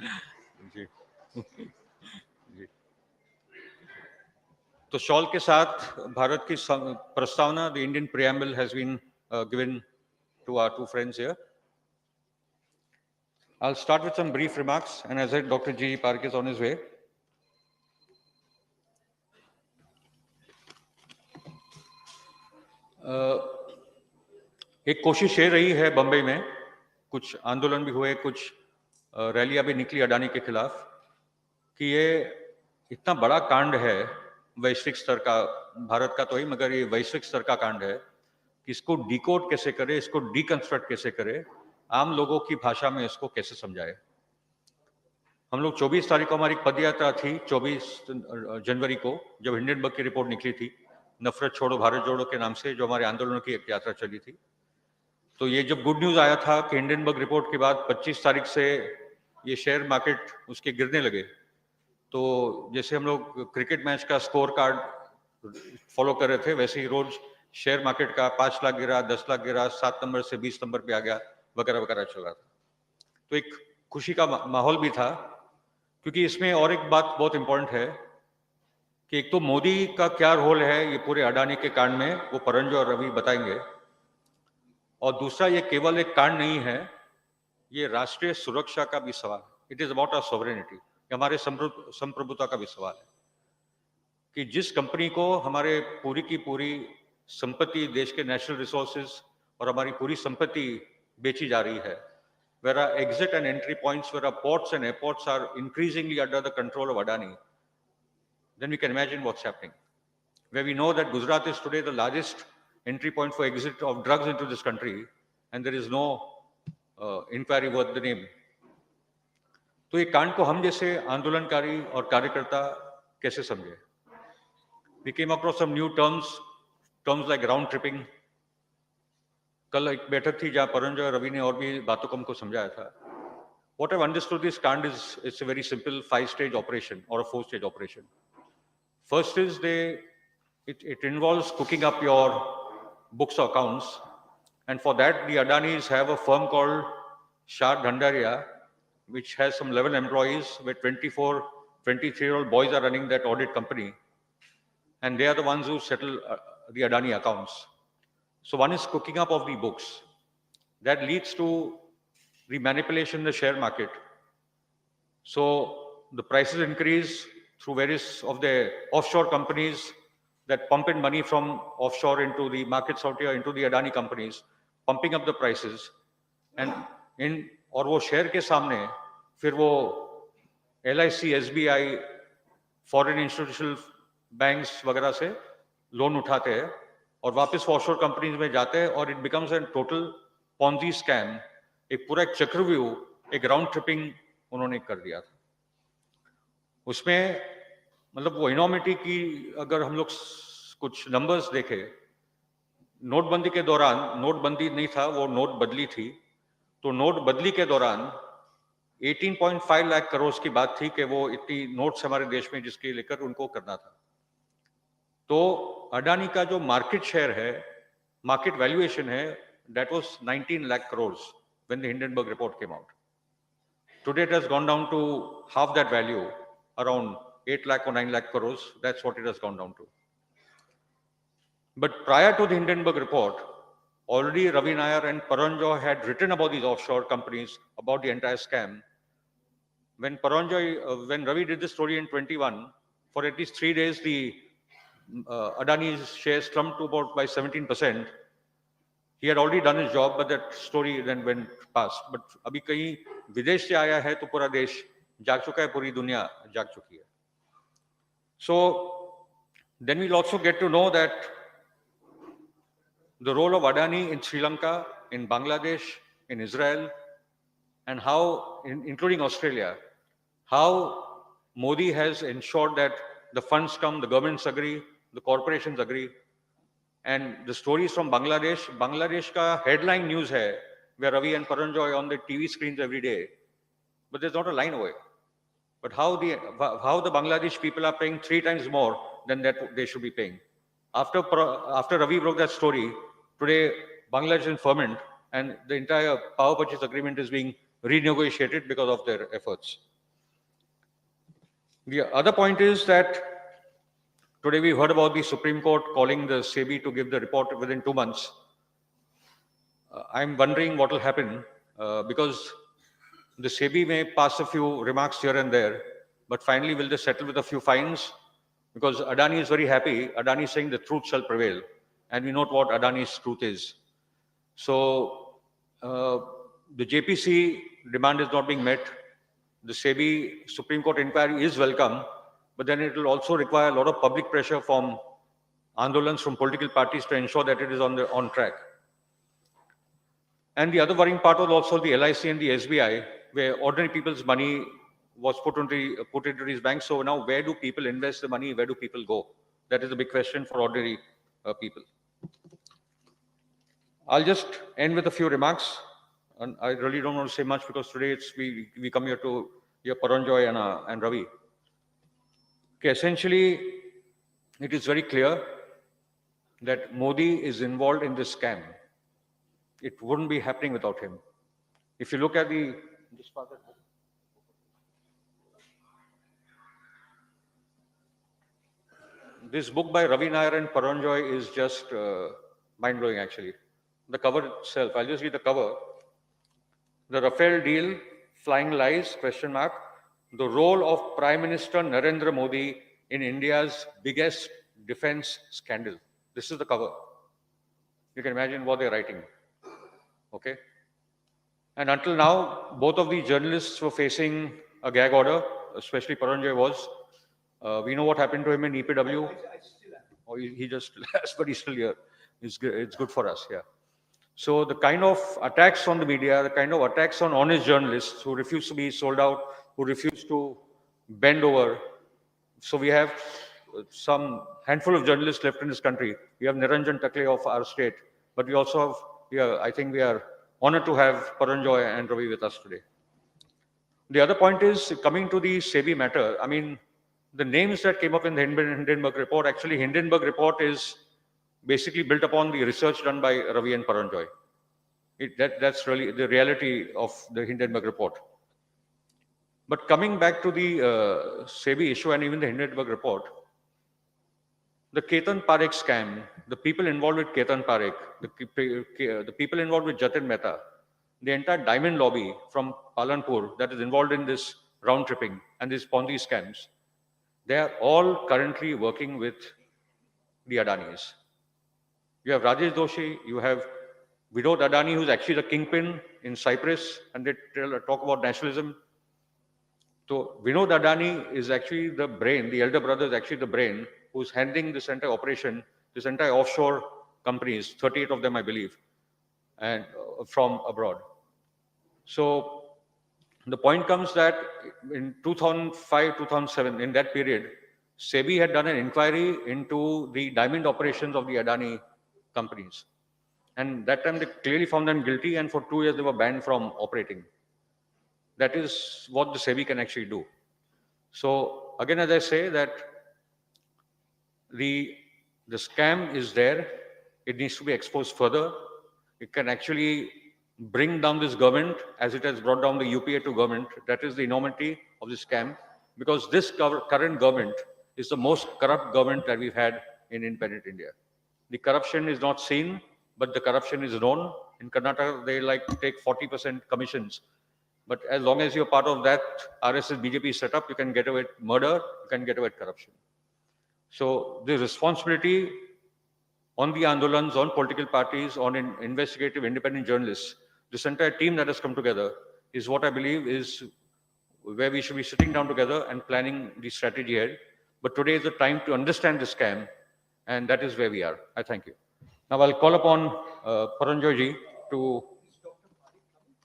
जी जी। तो शॉल के साथ भारत की प्रस्तावना, the Indian preamble has been given to our two friends here. I'll start with some brief remarks, and as I said, Dr. G. Park is on his way. एक कोशिश ये रही है बंबई में, कुछ आंदोलन भी हुए, कुछ रैलियां भी निकली अडानी के खिलाफ, कि ये इतना बड़ा कांड है वैश्विक स्तर का, भारत का तो ही, मगर ये वैश्विक स्तर का कांड है कि इसको डिकोड कैसे करे, इसको डिकंस्ट्रक्ट कैसे करे, आम लोगों की भाषा में इसको कैसे समझाए। हम लोग 24 तारीख को हमारी पदयात्रा थी, 24 जनवरी को, जब हिंडनबर्ग की रिपोर्ट निकली थी, नफरत छोड़ो भारत जोड़ो के नाम से, जो हमारे आंदोलनों की एक यात्रा चली थी। तो ये जब गुड न्यूज आया था कि हिंडनबर्ग रिपोर्ट के बाद 25 तारीख से ये शेयर मार्केट उसके गिरने लगे, तो जैसे हम लोग क्रिकेट मैच का स्कोर कार्ड फॉलो कर रहे थे, वैसे ही रोज शेयर मार्केट का 5 लाख गिरा, 10 लाख गिरा, 7 नंबर से 20 नंबर पे आ गया, वगैरह वगैरह चल रहा था। तो एक खुशी का माहौल भी था, क्योंकि इसमें और एक बात बहुत इंपॉर्टेंट है कि एक तो मोदी का क्या रोल है ये पूरे अडानी के कांड में, वो परंजो और रवि बताएंगे, और दूसरा ये केवल एक कांड नहीं है, ये राष्ट्रीय सुरक्षा का भी सवाल है। It is about our sovereignty, हमारे संप्रभुता का भी सवाल है कि जिस कंपनी को हमारे पूरी की पूरी संपत्ति, देश के नेशनल रिसोर्सेज और हमारी पूरी संपत्ति बेची जा रही है, where our exit and entry points, where our ports and airports are increasingly under the control of Adani, then we can imagine what's happening. Where we know that Gujarat is today the largest entry point for exit of drugs into this country, and there is no inquiry worth the name. तो ये कांड को हम जैसे आंदोलनकारी और कार्यकर्ता कैसे समझे? We came across some new terms like round tripping. कल एक बैठक थी जहां परंजो और रवि ने और भी बातों को हमको समझाया था. What I've understood this कांड is, it's a very simple 5-stage operation or a 4-stage operation. First is it involves cooking up your books or accounts, and for that the Adanis have a firm called Shah Dhandaria, which has some 11 employees, where 23-year-old boys are running that audit company, and they are the ones who settle the Adani accounts. So one is cooking up of the books. That leads to the manipulation in the share market. So the prices increase through various of the offshore companies that pump in money from offshore into the markets out here, into the Adani companies, pumping up the prices. And और वो share के सामने फिर वो LIC, SBI, foreign institutional banks वगैरह से loan उठाते हैं और वापस ऑफशोर कंपनीज में जाते हैं, और it becomes a total Ponzi scam. एक पूरा एक चक्रव्यूह, एक राउंड ट्रिपिंग उन्होंने कर दिया था. उसमें मतलब वो इनॉर्मिटी की अगर हम लोग कुछ नंबर्स देखें, नोटबंदी के दौरान, नोटबंदी नहीं था, वो नोट बदली थी, तो नोट बदली के दौरान 18.5 लाख करोड़ की बात थी कि वो इतनी नोट्स हमारे देश में जिसके लेकर उनको करना था. तो अडानी का जो मार्केट शेयर है, मार्केट वैल्यूएशन है, that was 19 lakh crores when the Hindenburg report came out. Today it has gone down to half that value, around 8 lakh or 9 lakh crores. That's what it has gone down to. But prior to the Hindenburg report, already Ravi Nair and Paranjo had written about these offshore companies, about the entire scam. When Ravi did this story in 21, for at least 3 days, the Adani's shares slumped to about by 17%. He had already done his job, but that story then went past. But अभी कहीं विदेश से आया है तो पूरा देश जाग चुका है, पूरी दुनिया जाग चुकी है. So then we'll also get to know that the role of Adani in Sri Lanka, in Bangladesh, in Israel, and how, including Australia, how Modi has ensured that the funds come, the governments agree, the corporations agree. And the stories from Bangladesh ka headline news hai, where Ravi and Paranjo are on the TV screens every day, but there's not a line away. But how the Bangladesh people are paying 3 times more than that they should be paying. After Ravi broke that story, today Bangladesh is in ferment, and the entire power purchase agreement is being renegotiated because of their efforts. The other point is that today we heard about the Supreme Court calling the SEBI to give the report within 2 months. I'm wondering what will happen because the SEBI may pass a few remarks here and there, but finally will they settle with a few fines? Because Adani is very happy. Adani is saying the truth shall prevail. And we know what Adani's truth is. So the JPC demand is not being met. The SEBI Supreme Court inquiry is welcome, but then it will also require a lot of public pressure from Andolans, from political parties to ensure that it is on track. And the other worrying part was also the LIC and the SBI, where ordinary people's money was put into these banks. So now where do people invest the money? Where do people go? That is a big question for ordinary people. I'll just end with a few remarks. And I really don't want to say much because today we come here to hear Paranjoy and Ravi. Okay, essentially, it is very clear that Modi is involved in this scam. It wouldn't be happening without him. If you look at this book by Ravi Nair and Paranjoy is just mind-blowing, actually. The cover itself, I'll just read the cover. The Rafale deal, flying lies, question mark. The role of Prime Minister Narendra Modi in India's biggest defense scandal. This is the cover. You can imagine what they're writing. Okay. And until now, both of these journalists were facing a gag order, especially Paranjoy was. We know what happened to him in EPW. Oh, he just left, but he's still here. It's good for us, yeah. So the kind of attacks on the media, the kind of attacks on honest journalists who refuse to be sold out, who refuse to bend over. So we have some handful of journalists left in this country. We have Niranjan Takle of our state, but we also have, I think we are honored to have Paranjoy and Ravi with us today. The other point is, coming to the SEBI matter, I mean, the names that came up in the Hindenburg report, actually Hindenburg report is basically built upon the research done by Ravi and Paranjoy. That's really the reality of the Hindenburg report. But coming back to the SEBI issue and even the Hindenburg report, the Ketan Parekh scam, the people involved with Ketan Parekh, the people involved with Jatin Mehta, the entire diamond lobby from Palanpur that is involved in this round tripping and these Ponzi scams, they are all currently working with the Adanis. You have Rajesh Doshi, you have Vinod Adani, who's actually the kingpin in Cyprus, and they talk about nationalism. So Vinod Adani is actually the brain, the elder brother is actually the brain who's handling this entire operation, this entire offshore companies, 38 of them, I believe, and from abroad. So the point comes that in 2005, 2007, in that period, SEBI had done an inquiry into the diamond operations of the Adani companies. And that time they clearly found them guilty, and for 2 years they were banned from operating. That is what the SEBI can actually do. So again, as I say, that the scam is there. It needs to be exposed further. It can actually bring down this government as it has brought down the UPA to government. That is the enormity of this scam, because this current government is the most corrupt government that we've had in independent India. The corruption is not seen, but the corruption is known. In Karnataka, they like to take 40% commissions. But as long as you're part of that RSS BJP setup, you can get away with murder, you can get away with corruption. So the responsibility on the Andolans, on political parties, on investigative independent journalists, this entire team that has come together is what I believe is where we should be sitting down together and planning the strategy ahead. But today is the time to understand the scam, and that is where we are. I thank you. Now I'll call upon Paranjoy ji to...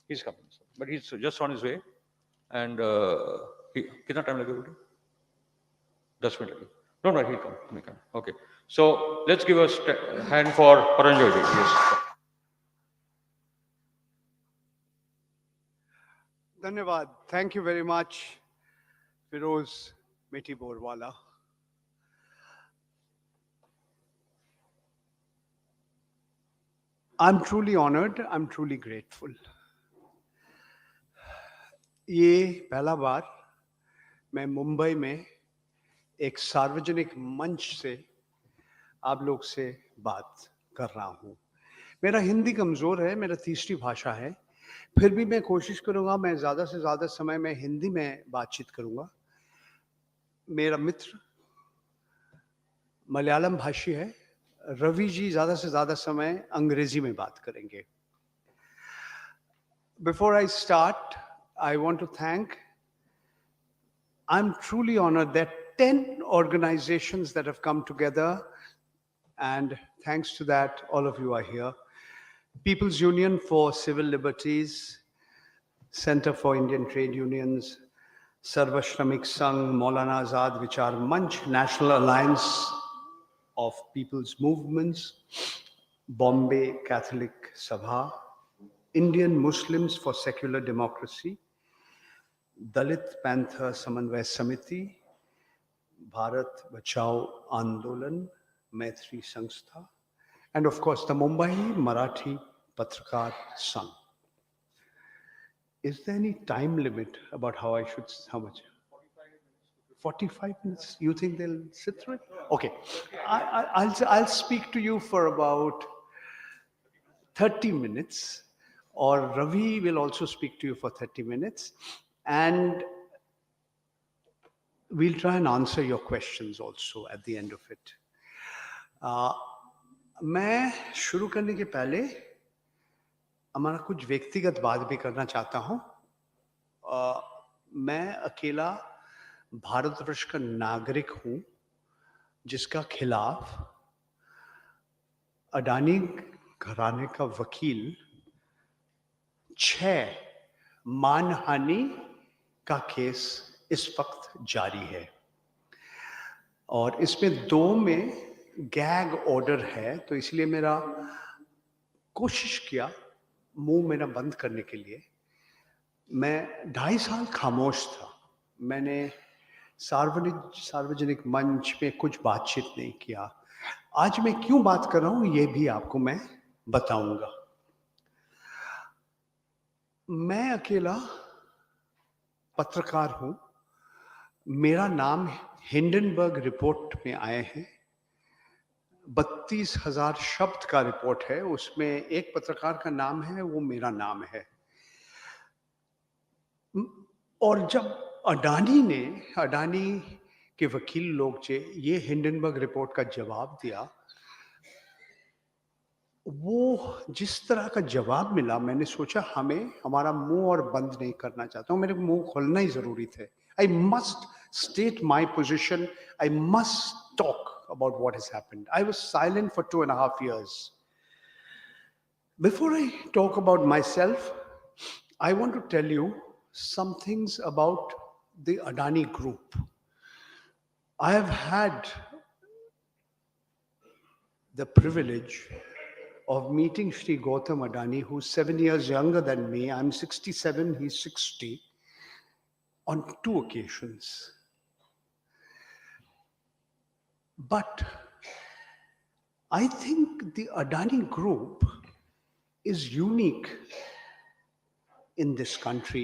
He's coming, but he's just on his way. And kitna time lagega? 10 minutes lagega. Don't worry, he'll come. Okay. So let's give a hand for Paranjoy ji. Yes. Dhanyavad. Thank you very much, Firoz Meti Borwala. I'm truly honored. I'm truly grateful. ये पहला बार मैं मुंबई में एक सार्वजनिक मंच से आप लोग से बात कर रहा हूँ। मेरा हिंदी कमज़ोर है, मेरा तीसरी भाषा है, फिर भी मैं कोशिश करूँगा, मैं ज़्यादा से ज़्यादा समय मैं हिंदी में बातचीत करूँगा। मेरा मित्र मलयालम भाषी है, रवि जी ज़्यादा से ज़्यादा समय अंग्रेजी में बात करेंगे। Before I start, I want to thank, I'm truly honored that 10 organizations that have come together, and thanks to that, all of you are here. People's Union for Civil Liberties, Center for Indian Trade Unions, Sarva Shramik Sangh, Maulana Azad Vichar Manch, National Alliance of People's Movements, Bombay Catholic Sabha, Indian Muslims for Secular Democracy, Dalit Panther Samanvay Samiti, Bharat Bachao Andolan, Maitri Sanstha, and of course the Mumbai Marathi Patrakar Sangh. Is there any time limit about how much? 45 minutes. You think they'll sit through it? Okay. I'll speak to you for about 30 minutes, or Ravi will also speak to you for 30 minutes, and we'll try and answer your questions also at the end of it. मैं शुरू करने के पहले हमारा कुछ व्यक्तिगत बात भी करना चाहता हूं। मैं अकेला भारतवर्ष का नागरिक हूं जिसका खिलाफ अडानी घराने का वकील 6 मानहानि का केस इस वक्त जारी है, और इसमें 2 में गैग ऑर्डर है, तो इसलिए मेरा कोशिश किया मुंह मेरा बंद करने के लिए। मैं 2.5 साल खामोश था, मैंने सार्वजनिक मंच पे कुछ बातचीत नहीं किया। आज मैं क्यों बात कर रहा हूं ये भी आपको मैं बताऊंगा। मैं अकेला पत्रकार हूं, मेरा नाम हिंडनबर्ग रिपोर्ट में आए हैं। 32,000 शब्द का रिपोर्ट है, उसमें एक पत्रकार का नाम है, वो मेरा नाम है। और जब अडानी के वकील लोग ये हिंडनबर्ग रिपोर्ट का जवाब दिया, वो जिस तरह का जवाब मिला, मैंने सोचा हमारा मुंह और बंद नहीं करना चाहता हूं, मेरे को मुंह खोलना ही जरूरी थे। I must state my position, I must talk about what has happened. I was silent for 2.5 years. Before I talk about myself, I want to tell you some things about the Adani Group. I have had the privilege of meeting Shri Gautam Adani, who's 7 years younger than me. I'm 67, he's 60, on 2 occasions. But I think the Adani Group is unique in this country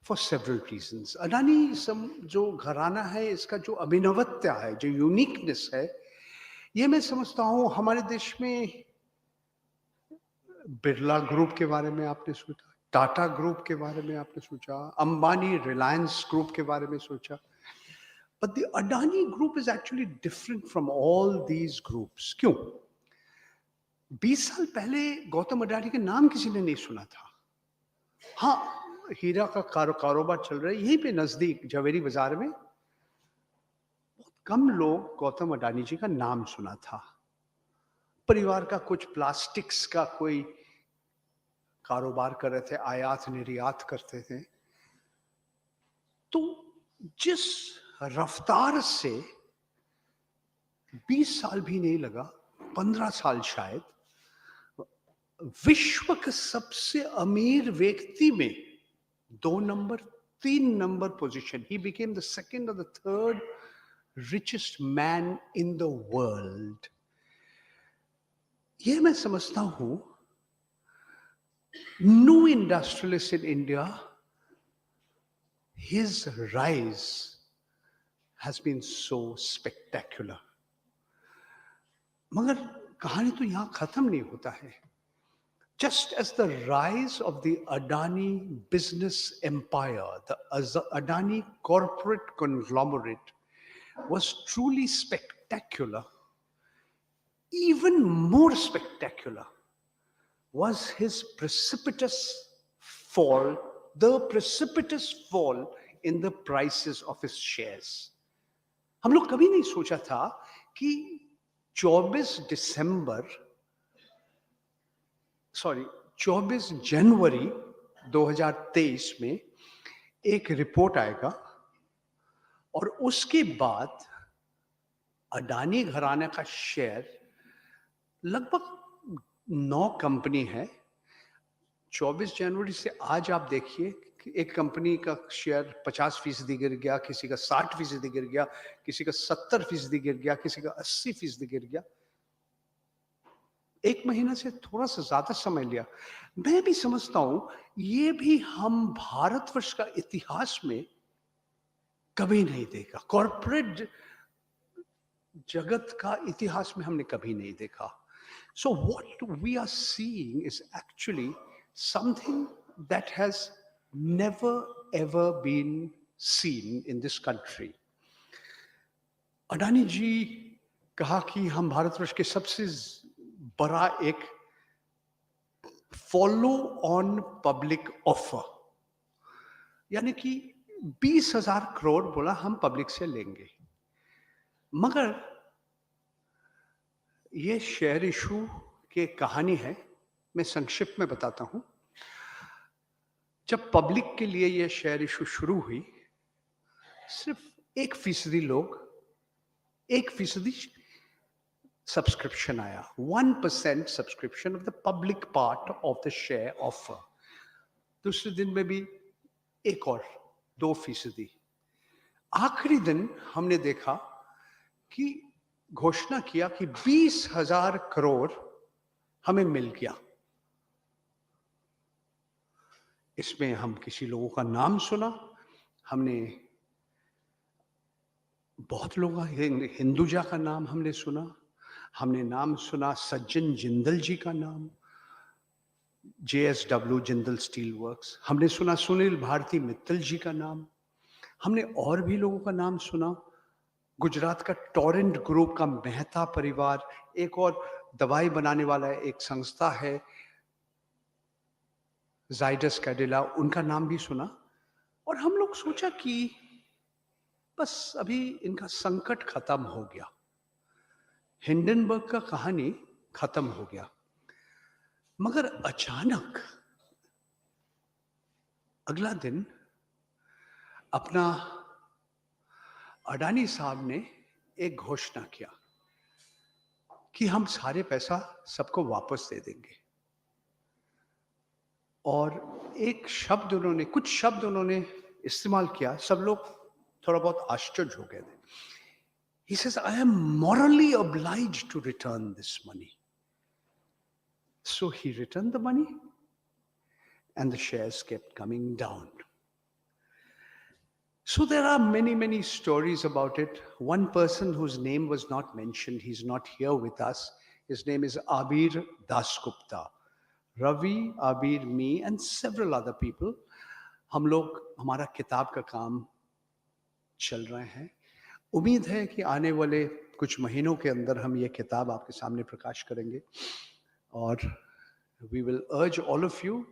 for several reasons. Adani जो घराना है, इसका जो अभिनवत्या है, जो uniqueness है, ये मैं समझता हूँ हमारे देश में बिरला ग्रुप के बारे में आपने सोचा, टाटा ग्रुप के बारे में आपने सोचा, अंबानी रिलायंस ग्रुप के बारे में सोचा, but the Adani group is actually different from all these groups. क्यों? 20 साल पहले गौतम अडानी के नाम किसी ने नहीं सुना था। हाँ, हीरा का कारोबार चल रहा है यहीं पे नजदीक जवेरी बाजार में, बहुत कम लोग गौतम अडानी जी का नाम सुना था। परिवार का कुछ प्लास्टिक्स का कोई कारोबार कर रहे थे, आयात निर्यात करते थे। तो जिस रफ्तार से 20 साल भी नहीं लगा, 15 साल शायद, विश्व के सबसे अमीर व्यक्ति में 2 number 3 number position, he became the second or the third richest man in the world. ये मैं समझता हूं no industrialist in India his rise has been so spectacular. मगर कहानी तो यहाँ खत्म नहीं होता है. Just as the rise of the Adani business empire, the Adani corporate conglomerate was truly spectacular, even more spectacular was his precipitous fall, the precipitous fall in the prices of his shares. हम लोग कभी नहीं सोचा था कि 24 जनवरी 2023 में एक report आएगा और उसके बाद अडानी घराने का शेयर लगभग 9 कंपनी है. 24 जनवरी से आज आप देखिए कि एक कंपनी का शेयर 50% गिर गया, किसी का 60% गिर गया, किसी का 70% गिर गया, किसी का 80% गिर गया. एक महीना से थोड़ा सा ज्यादा समय लिया. मैं भी समझता हूं ये भी हम भारतवर्ष का इतिहास में कभी नहीं देखा. कॉर्पोरेट जगत का इतिहास में हमने कभी नहीं देखा. So what we are seeing is actually something that has never ever been seen in this country. Adani जी कहा कि हम भारतवर्ष के सबसे बड़ा एक फॉलो ऑन पब्लिक ऑफर, यानी कि 20,000 करोड़ बोला हम पब्लिक से लेंगे. मगर ये शेयर इशू की कहानी है, मैं संक्षिप्त में बताता हूं. जब पब्लिक के लिए ये शेयर इशू शुरू हुई, सिर्फ 1% लोग 1% सब्सक्रिप्शन आया. 1% subscription of the public part of the share offer. दूसरे दिन में भी एक और 2%. आखिरी दिन हमने देखा कि घोषणा किया कि 20,000 करोड़ हमें मिल गया. इसमें हम किसी लोगों का नाम सुना, हमने बहुत लोग, हिंदुजा का नाम हमने सुना, हमने नाम सुना सज्जन जिंदल जी का नाम, JSW जिंदल स्टील वर्क्स, हमने सुना सुनील भारती मित्तल जी का नाम, हमने और भी लोगों का नाम सुना. गुजरात का टोरेंट ग्रुप का मेहता परिवार, एक और दवाई बनाने वाला एक संस्था है जाइडस कैडिला, उनका नाम भी सुना. और हम लोग सोचा कि बस अभी इनका संकट खत्म हो गया, हिंडनबर्ग का कहानी खत्म हो गया. मगर अचानक अगला दिन अपना अडानी साहब ने एक घोषणा किया कि हम सारे पैसा सबको वापस दे देंगे. और एक शब्द उन्होंने, कुछ शब्द उन्होंने इस्तेमाल किया, सब लोग थोड़ा बहुत आश्चर्य हो गए थे. He says, I am morally obliged to return this money. So he returned the money and the shares kept coming down. So there are many, many stories about it. One person whose name was not mentioned, he's not here with us. His name is Abir Dasgupta. Ravi, Abir, me, and several other people. हम लोग, हमारा किताब का काम चल रहे हैं. उम्मीद है कि आने वाले कुछ महीनों के अंदर हम ये किताब आपके सामने प्रकाश करेंगे. और we will urge all of you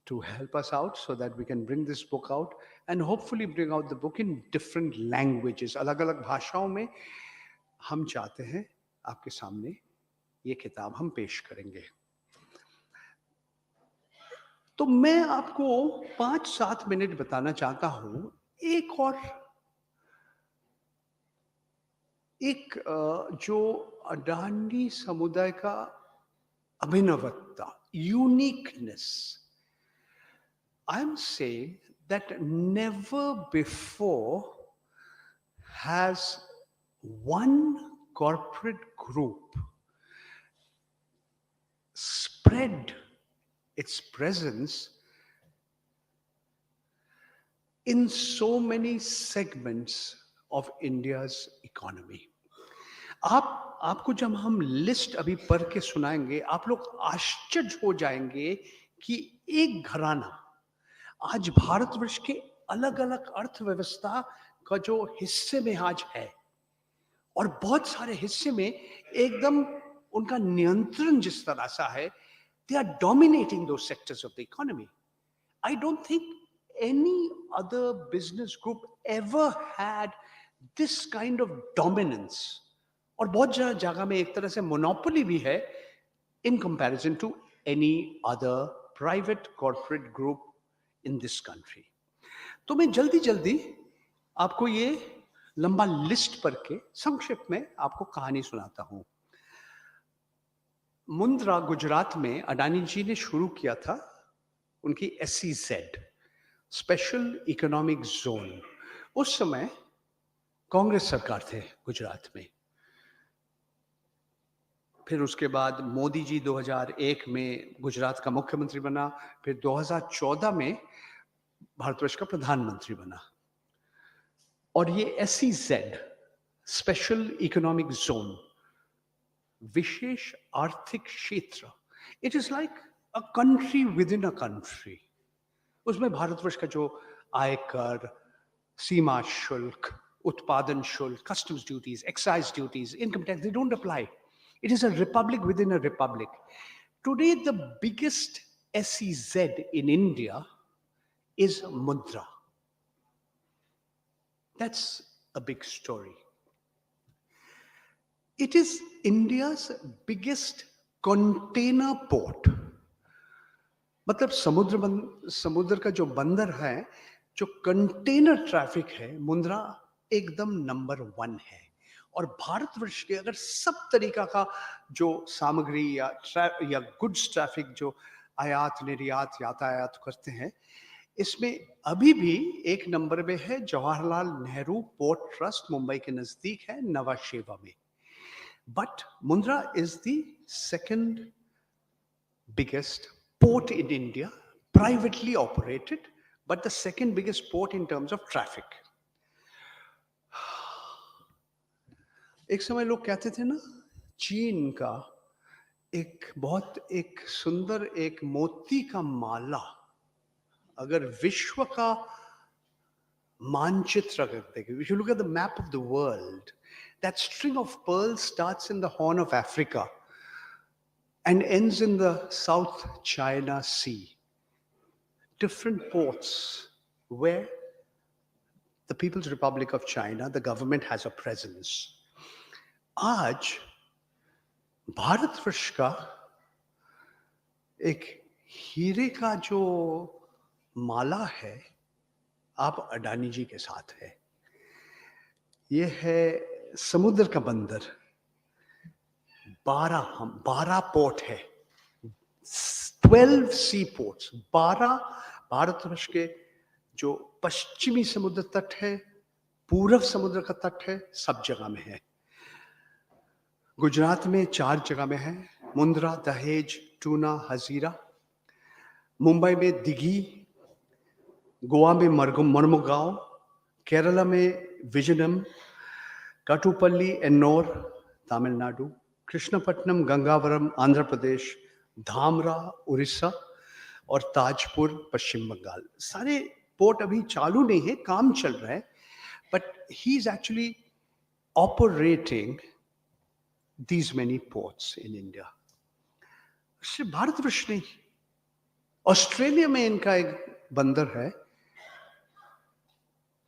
to help us out so that we can bring this book out and hopefully bring out the book in different languages. अलग-अलग भाषाओं में हम चाहते हैं आपके सामने ये किताब हम पेश करेंगे. तो मैं आपको 5-7 मिनट बताना चाहता हूं एक जो अडानी समुदाय का अभिनवत्ता, uniqueness. I'm saying that never before has one corporate group spread its presence in so many segments of India's economy. आपको जब हम लिस्ट अभी पढ़ के सुनाएंगे, आप लोग आश्चर्य हो जाएंगे कि एक घराना आज भारतवर्ष के अलग अलग अर्थव्यवस्था का जो हिस्से में आज है और बहुत सारे हिस्से में एकदम उनका नियंत्रण जिस तरह सा है, they are dominating those sectors of the economy. I don't think any other business group ever had this kind of dominance. और बहुत जगह में एक तरह से मोनोपोली भी है in comparison to any other private corporate group in this country. तो मैं जल्दी जल्दी आपको ये लंबा लिस्ट पढ़ के संक्षिप्त में आपको कहानी सुनाता हूं. मुंद्रा गुजरात में अडानी जी ने शुरू किया था उनकी SEZ, स्पेशल इकोनॉमिक जोन. उस समय कांग्रेस सरकार थे गुजरात में. फिर उसके बाद मोदी जी 2001 में गुजरात का मुख्यमंत्री बना. फिर 2014 में भारतवर्ष का प्रधानमंत्री बना. और ये SEZ, स्पेशल इकोनॉमिक जोन, विशेष आर्थिक क्षेत्र, it is like a country with in a country. उसमें भारतवर्ष का जो आयकर, सीमा शुल्क, उत्पादन शुल्क, customs duties, excise duties, income tax, they don't apply. It is a republic within a republic. Today, the biggest SEZ in India is Mudra. That's a big story. It is India's biggest container port. मतलब समुद्र का जो बंदर है, जो container traffic है, मुंद्रा एकदम number 1 है. और भारतवर्ष के अगर सब तरीका का जो सामग्री या गुड्स ट्रैफिक जो आयात निर्यात यातायात करते हैं, इसमें अभी भी एक नंबर में है जवाहरलाल नेहरू पोर्ट ट्रस्ट, मुंबई के नजदीक है, नवा शेवा में. But Mundra is the second biggest port in India, privately operated, but the second biggest port in terms of traffic. एक समय लोग कहते थे ना, चीन का एक सुंदर एक मोती का माला अगर विश्व का मानचित्र अगर देखें, if you look at the map of the world, that string of pearls starts in the Horn of Africa and ends in the South China Sea. Different ports where the People's Republic of China, the government has a presence. आज भारतवर्ष का एक हीरे का जो माला है, आप अडानी जी के साथ है. ये है समुद्र का बंदर. 12 पोर्ट है, 12 सी पोर्ट्स. 12 भारतवर्ष के जो पश्चिमी समुद्र तट है, पूर्व समुद्र का तट है, सब जगह में है. गुजरात में 4 जगह में है, मुंद्रा, दहेज, टूना, हजीरा. मुंबई में दिघी, गोवा में मर्मुगांव, केरला में विजयनम, काटुपल्ली, एन्नोर, तमिलनाडु, कृष्णपट्टनम, गंगावरम, आंध्र प्रदेश, धामरा, उड़ीसा और ताजपुर, पश्चिम बंगाल. सारे पोर्ट अभी चालू नहीं है, काम चल रहा है, but he is actually operating these many ports in India. सिर्फ भारतवर्ष नहीं, ऑस्ट्रेलिया में इनका एक बंदर है,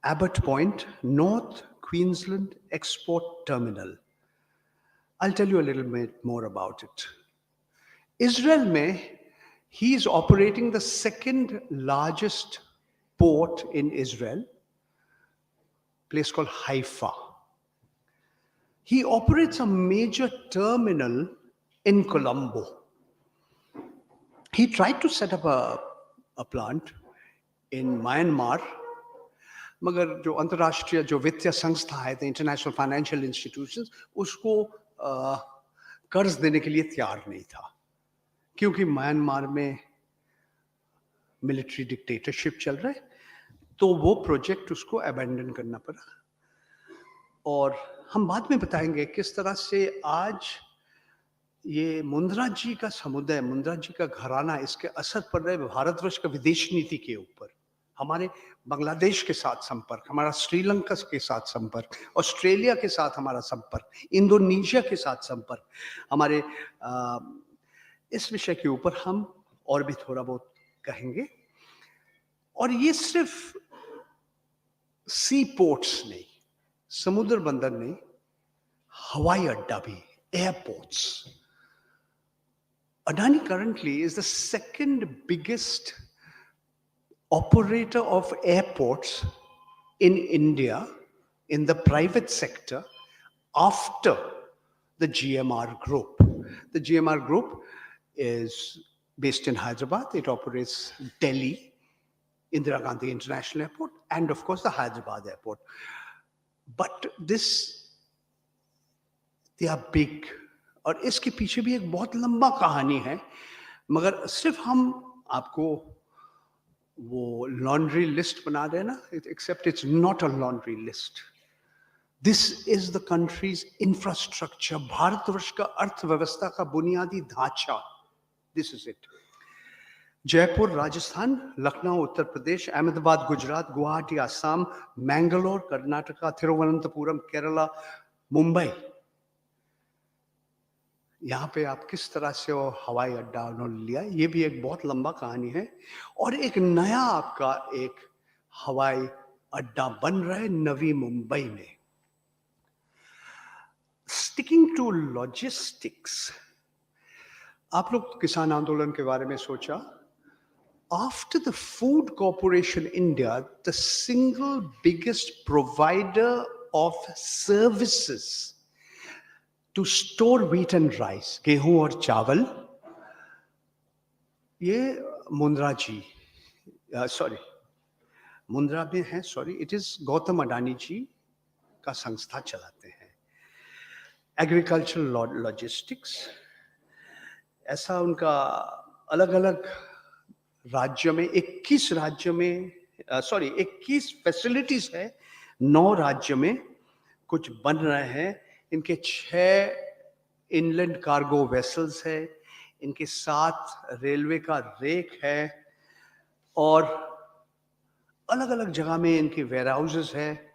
Abbot point, north Queensland export terminal. I'll tell you a little bit more about it. Israel में he is operating the second largest port in Israel, place called Haifa. He operates a major terminal in Colombo. He tried to set up a plant in Myanmar, मगर जो अंतर्राष्ट्रीय जो वित्तीय संस्था है, the international financial institutions, उसको कर्ज देने के लिए तैयार नहीं था, क्योंकि म्यांमार में मिलिट्री डिक्टेटरशिप चल रहा है. तो वो प्रोजेक्ट उसको अबैंडन करना पड़ा। और हम बाद में बताएंगे किस तरह से आज ये मुंद्रा जी का समुदाय, मुंद्रा जी का घराना, इसके असर पड़ रहे भारतवर्ष का विदेश नीति के ऊपर। हमारे बांग्लादेश के साथ संपर्क, हमारा श्रीलंका के साथ संपर्क, ऑस्ट्रेलिया के साथ हमारा संपर्क, इंडोनेशिया के साथ संपर्क, हमारे इस विषय के ऊपर हम और भी थोड़ा बहुत कहेंगे। और ये सिर्फ सी पोर्ट्स नहीं, समुद्र बंदर नहीं, हवाई अड्डा भी, airports. Adani currently is the second biggest operator of airports in India in the private sector after the GMR Group. The GMR Group is based in Hyderabad. It operates Delhi, Indira Gandhi International Airport, and of course the Hyderabad Airport. But they are big. और इसके पीछे भी एक बहुत लंबा कहानी है, मगर सिर्फ हम आपको वो लॉन्ड्री लिस्ट बना रहे हैं ना, except it's not a laundry list. This is the country's infrastructure, Bharatvarsha का अर्थव्यवस्था का बुनियादी ढांचा। This is it. Jaipur Rajasthan, Lucknow Uttar Pradesh, Ahmedabad Gujarat, Guwahati Assam, Mangalore Karnataka, Thiruvananthapuram Kerala, Mumbai, यहाँ पे आप किस तरह से वो हवाई अड्डा उन्होंने लिया, ये भी एक बहुत लंबा कहानी है। और एक नया आपका एक हवाई अड्डा बन रहा है नवी मुंबई में। स्टिकिंग टू लॉजिस्टिक्स, आप लोग किसान आंदोलन के बारे में सोचा। After the Food Corporation India, the single biggest provider of services to store wheat and rice, गेहूं और चावल, ये मुंद्रा जी, सॉरी मुंद्रा में है, sorry, it is Gautam Adani ji का संस्था चलाते हैं। एग्रीकल्चरल लॉजिस्टिक्स, ऐसा उनका अलग अलग राज्य में 21 राज्य में, सॉरी 21 फैसिलिटीज है, 9 राज्य में कुछ बन रहे हैं। इनके 6 इनलैंड कार्गो वेसल्स है, इनके 7 रेलवे का रेक है, और अलग अलग जगह में इनके वेयर हाउसेस है।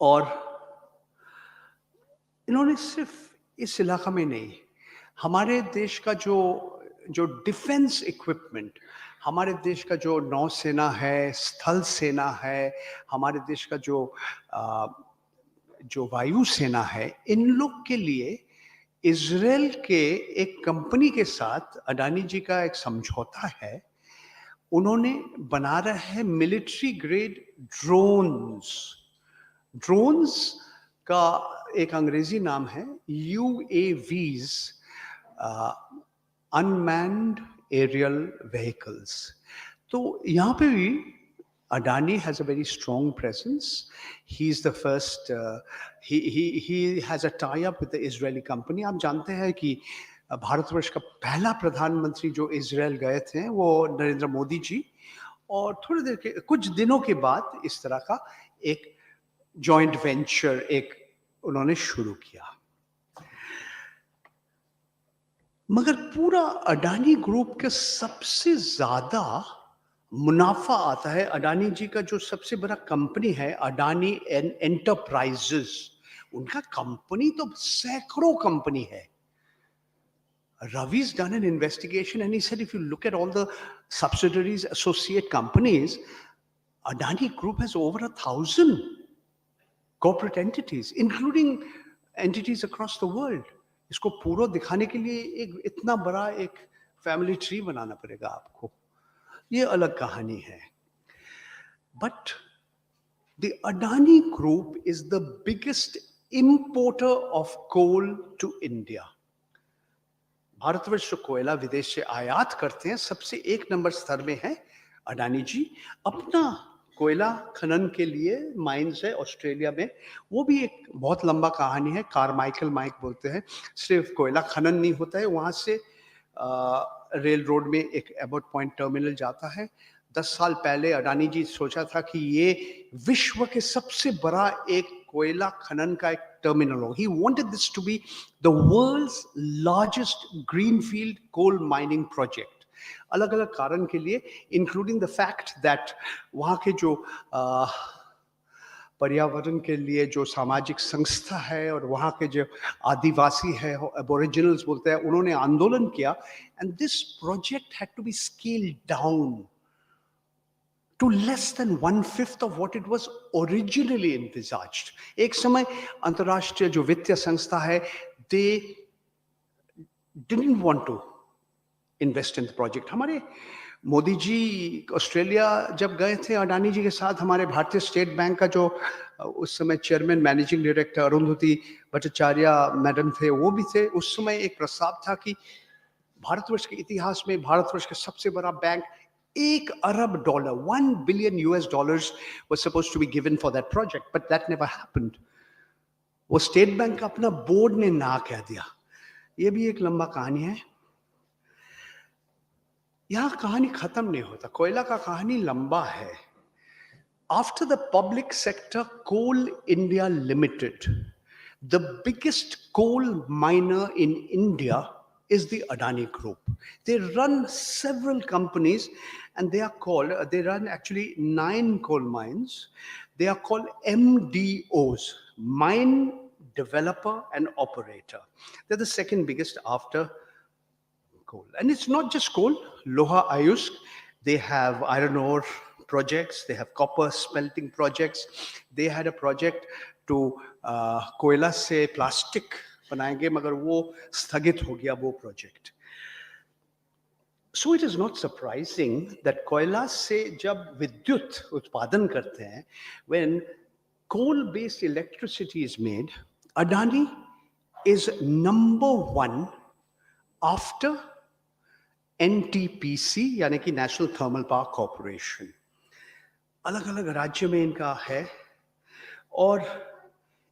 और इन्होंने सिर्फ इस इलाका में नहीं, हमारे देश का जो डिफेंस इक्विपमेंट, हमारे देश का जो नौसेना है, स्थल सेना है, हमारे देश का जो वायु सेना है, इन लोग के लिए इजराइल के एक कंपनी के साथ अडानी जी का एक समझौता है। उन्होंने बना रहे हैं मिलिट्री ग्रेड ड्रोन्स। ड्रोन्स का एक अंग्रेजी नाम है UAVs, अनमैन्ड एरियल व्हीकल्स। तो यहाँ पे भी Adani has a very strong presence. He's the first, he has a tie-up with the Israeli company. आप जानते हैं कि भारतवर्ष का पहला प्रधानमंत्री जो इजराइल गए थे वो नरेंद्र मोदी जी, और थोड़ी देर के कुछ दिनों के बाद इस तरह का एक जॉइंट वेंचर एक उन्होंने शुरू किया। मगर पूरा अडानी ग्रुप के सबसे ज्यादा मुनाफा आता है, अडानी जी का जो सबसे बड़ा कंपनी है अडानी एंटरप्राइजेस, उनका कंपनी तो सैकड़ों कंपनी है। Ravi's done an investigation and he said if you look at all the subsidiaries, associate companies, Adani Group has over 1,000 corporate entities, including entities across the world. इसको पूरा दिखाने के लिए एक इतना बड़ा एक फैमिली ट्री बनाना पड़ेगा आपको, ये अलग कहानी है। But the Adani Group is the biggest importer of coal to India. Bharatvarsh जो कोयला विदेश से आयात करते हैं सबसे 1 नंबर स्तर में है अडानी जी। अपना कोयला खनन के लिए माइंस है ऑस्ट्रेलिया में, वो भी एक बहुत लंबा कहानी है। कारमाइकल माइक बोलते हैं, सिर्फ कोयला खनन नहीं होता है, वहाँ से रेल रोड में एक एबॉट पॉइंट टर्मिनल जाता है, 10 साल पहले अडानी जी सोचा था कि ये विश्व के सबसे बड़ा एक कोयला खनन का एक टर्मिनल हो. He wanted this to be the world's largest greenfield coal mining project. अलग अलग कारण के लिए, इंक्लूडिंग द फैक्ट दैट वहाँ के जो पर्यावरण के लिए जो सामाजिक संस्था है और वहाँ के जो आदिवासी है, एबोरिजिनल्स बोलते हैं, उन्होंने आंदोलन किया. And this project had to be scaled down to less than 1/5 of what it was originally envisaged. एक समय अंतर्राष्ट्रीय जो वित्तीय संस्था है, they didn't want to invest in the project. हमारे मोदी जी ऑस्ट्रेलिया जब गए थे अडानी जी के साथ, हमारे भारतीय स्टेट बैंक का जो उस समय chairman managing director Arundhati Bhattacharya madam थे, वो भी थे. उस समय एक प्रस्ताव था कि भारतवर्ष के इतिहास में भारतवर्ष का सबसे बड़ा bank $1 Arab, $1 billion was supposed to be given for that project, but that never happened. वो स्टेट बैंक का अपना बोर्ड ने ना कह दिया. ये भी एक लंबा कहानी है. यहां कहानी खत्म नहीं होता. कोयला का कहानी लंबा है. After the public sector Coal India Limited, the biggest coal miner in India is the Adani Group. They run several companies, and they are called, they run actually 9 coal mines. They are called MDOs, Mine Developer and Operator. They're the second biggest after coal. And it's not just coal. Loha Ayusk, they have iron ore projects, they have copper smelting projects. They had a project to कोयला से plastic बनाएंगे, मगर वो स्थगित हो गया वो project. So it is not surprising that कोयला से जब विद्युत उत्पादन करते हैं, when coal-based electricity is made, Adani is number 1 after NTPC, यानी कि नेशनल थर्मल पावर कॉर्पोरेशन. अलग अलग राज्य में इनका है, और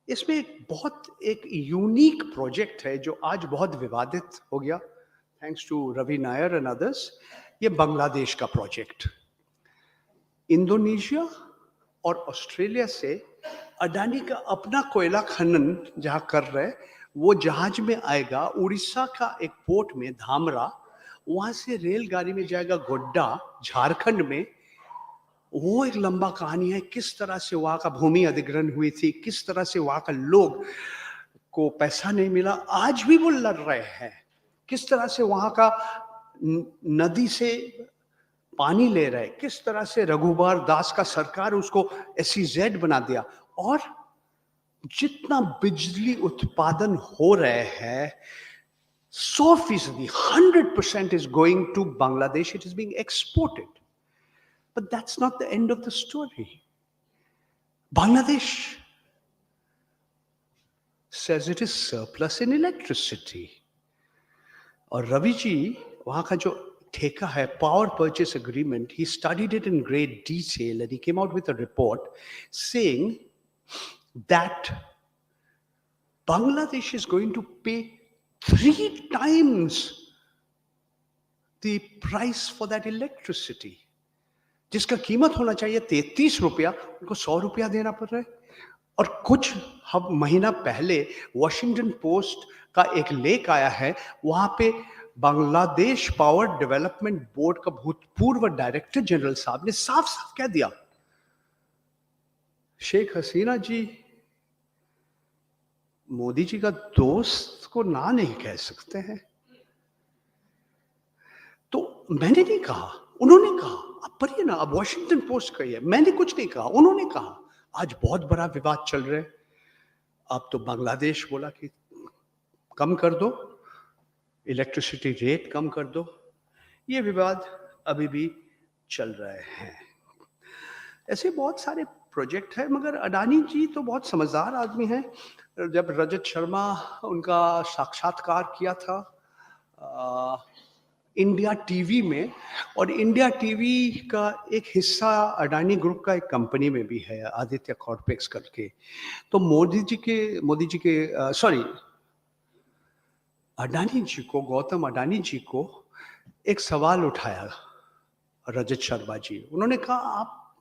इसमें एक यूनिक प्रोजेक्ट है जो आज बहुत विवादित हो गया, thanks to Ravi Nair and others. ये बांग्लादेश का प्रोजेक्ट. इंडोनेशिया और ऑस्ट्रेलिया से अडानी का अपना कोयला खनन जहां कर रहे, वो जहाज में आएगा उड़ीसा का एक पोर्ट में धामरा, वहां से रेलगाड़ी में जाएगा गोड्डा झारखंड में. वो एक लंबा कहानी है, किस तरह से वहां का भूमि अधिग्रहण हुई थी, किस तरह से वहां का लोग को पैसा नहीं मिला, आज भी वो लड़ रहे हैं. किस तरह से वहां का नदी से पानी ले रहे, किस तरह से रघुबर दास का सरकार उसको SEZ बना दिया. और जितना बिजली उत्पादन हो रहे हैं 100%, 100% is going to Bangladesh. It is being exported. But that's not the end of the story. Bangladesh says it is surplus in electricity. और रवि जी वहां का जो ठेका है, power purchase agreement, he studied it in great detail and he came out with a report saying that Bangladesh is going to pay 3 times the price for that electricity. जिसका कीमत होना चाहिए 33 रुपया, उनको 100 रुपया देना पड़ रहा है. और कुछ महीना पहले वॉशिंगटन पोस्ट का एक लेख आया है, वहां पे बांग्लादेश पावर डेवलपमेंट बोर्ड का भूतपूर्व डायरेक्टर जनरल साहब ने साफ साफ कह दिया, शेख हसीना जी मोदी जी का दोस्त को ना नहीं कह सकते हैं. तो मैंने नहीं कहा, उन्होंने कहा. अब पढ़िए ना, अब वॉशिंगटन पोस्ट का है, मैंने कुछ नहीं कहा, उन्होंने कहा. आज बहुत बड़ा विवाद चल रहा है. अब तो बांग्लादेश बोला कि कम कर दो, इलेक्ट्रिसिटी रेट कम कर दो. ये विवाद अभी भी चल रहे हैं. ऐसे बहुत सारे प्रोजेक्ट है, मगर अडानी जी तो बहुत समझदार आदमी हैं. जब रजत शर्मा उनका साक्षात्कार किया था इंडिया टीवी में, और इंडिया टीवी का एक हिस्सा अडानी ग्रुप का एक कंपनी में भी है, आदित्य कॉर्पेक्स करके. तो मोदी जी के सॉरी अडानी जी को, गौतम अडानी जी को एक सवाल उठाया रजत शर्मा जी, उन्होंने कहा आप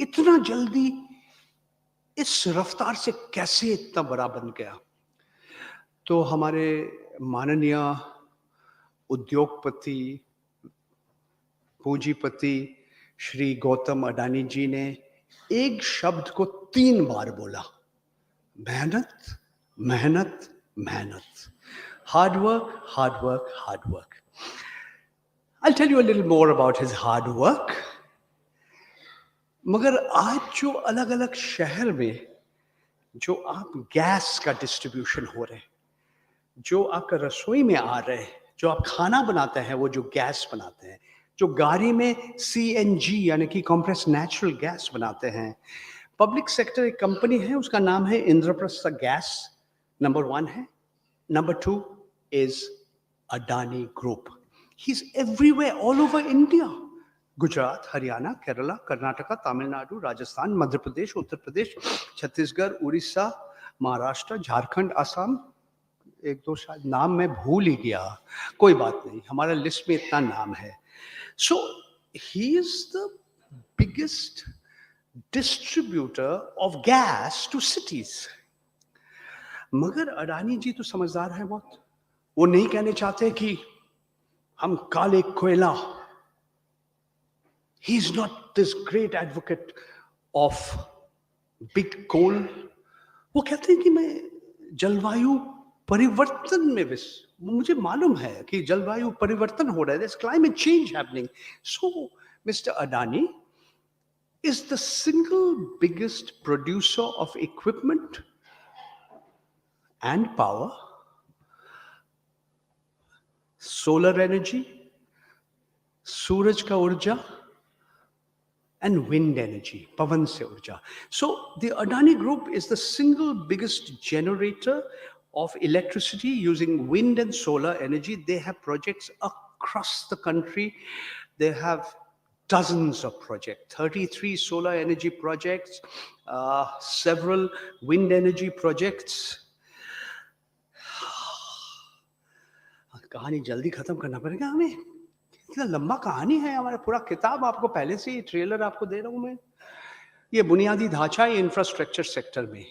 इतना जल्दी इस रफ्तार से कैसे इतना बड़ा बन गया? तो हमारे माननीय उद्योगपति, पूंजीपति श्री गौतम अडानी जी ने एक शब्द को 3 बार बोला, मेहनत, मेहनत, मेहनत। Hard work, hard work, hard work. I'll tell you a little more about his hard work. मगर आज जो अलग अलग शहर में जो आप गैस का डिस्ट्रीब्यूशन हो रहे हैं, जो आपका रसोई में आ रहे हैं, जो आप खाना बनाते हैं वो जो गैस बनाते हैं, जो गाड़ी में CNG यानी कि कंप्रेस नेचुरल गैस बनाते हैं, पब्लिक सेक्टर एक कंपनी है, उसका नाम है इंद्रप्रस्थ गैस, नंबर 1 है। Number 2 is Adani group. He is everywhere, all over India, Gujarat, Haryana, Kerala, Karnataka, Tamil Nadu, Rajasthan, Madhya Pradesh, Uttar Pradesh, Chhattisgarh, Orissa, Maharashtra, Jharkhand, Assam, एक दो शायद नाम मैं भूल ही गया, कोई बात नहीं, हमारा लिस्ट में इतना नाम है। So he is the biggest distributor of gas to cities. मगर अडानी जी तो समझदार है बहुत, वो नहीं कहने चाहते कि हम काले कोयला। He is not this great advocate of big coal. वो कहते हैं कि मैं जलवायु परिवर्तन में मुझे मालूम है कि जलवायु परिवर्तन हो रहा है, there's climate change happening. So Mr. Adani is the single biggest producer of equipment and power, solar energy, सूरज का ऊर्जा, and wind energy, pavan se urja. So the Adani Group is the single biggest generator of electricity using wind and solar energy. They have projects across the country. They have dozens of projects, 33 solar energy projects, several wind energy projects. कहानी जल्दी खत्म करना पड़ेगा हमें, इतना लंबा कहानी है हमारा, पूरा किताब आपको पहले से ही ट्रेलर आपको दे रहा हूं मैं। ये बुनियादी ढांचा इंफ्रास्ट्रक्चर सेक्टर में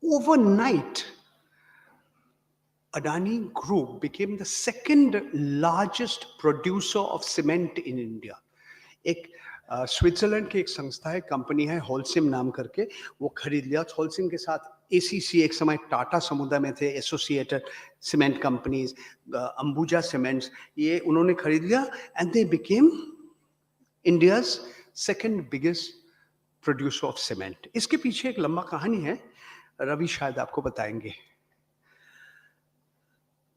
overnight Adani group became the second largest producer of cement in India. एक स्विट्जरलैंड की एक संस्था है, कंपनी है होलसिम नाम करके, वो खरीद लिया। होलसिम के साथ ACC एक समय टाटा समुदाय में थे, associated cement companies, Ambuja cements, ये उन्होंने खरीद लिया and they became India's second biggest producer of cement. इसके पीछे एक लंबा कहानी है, रवि शायद आपको बताएंगे।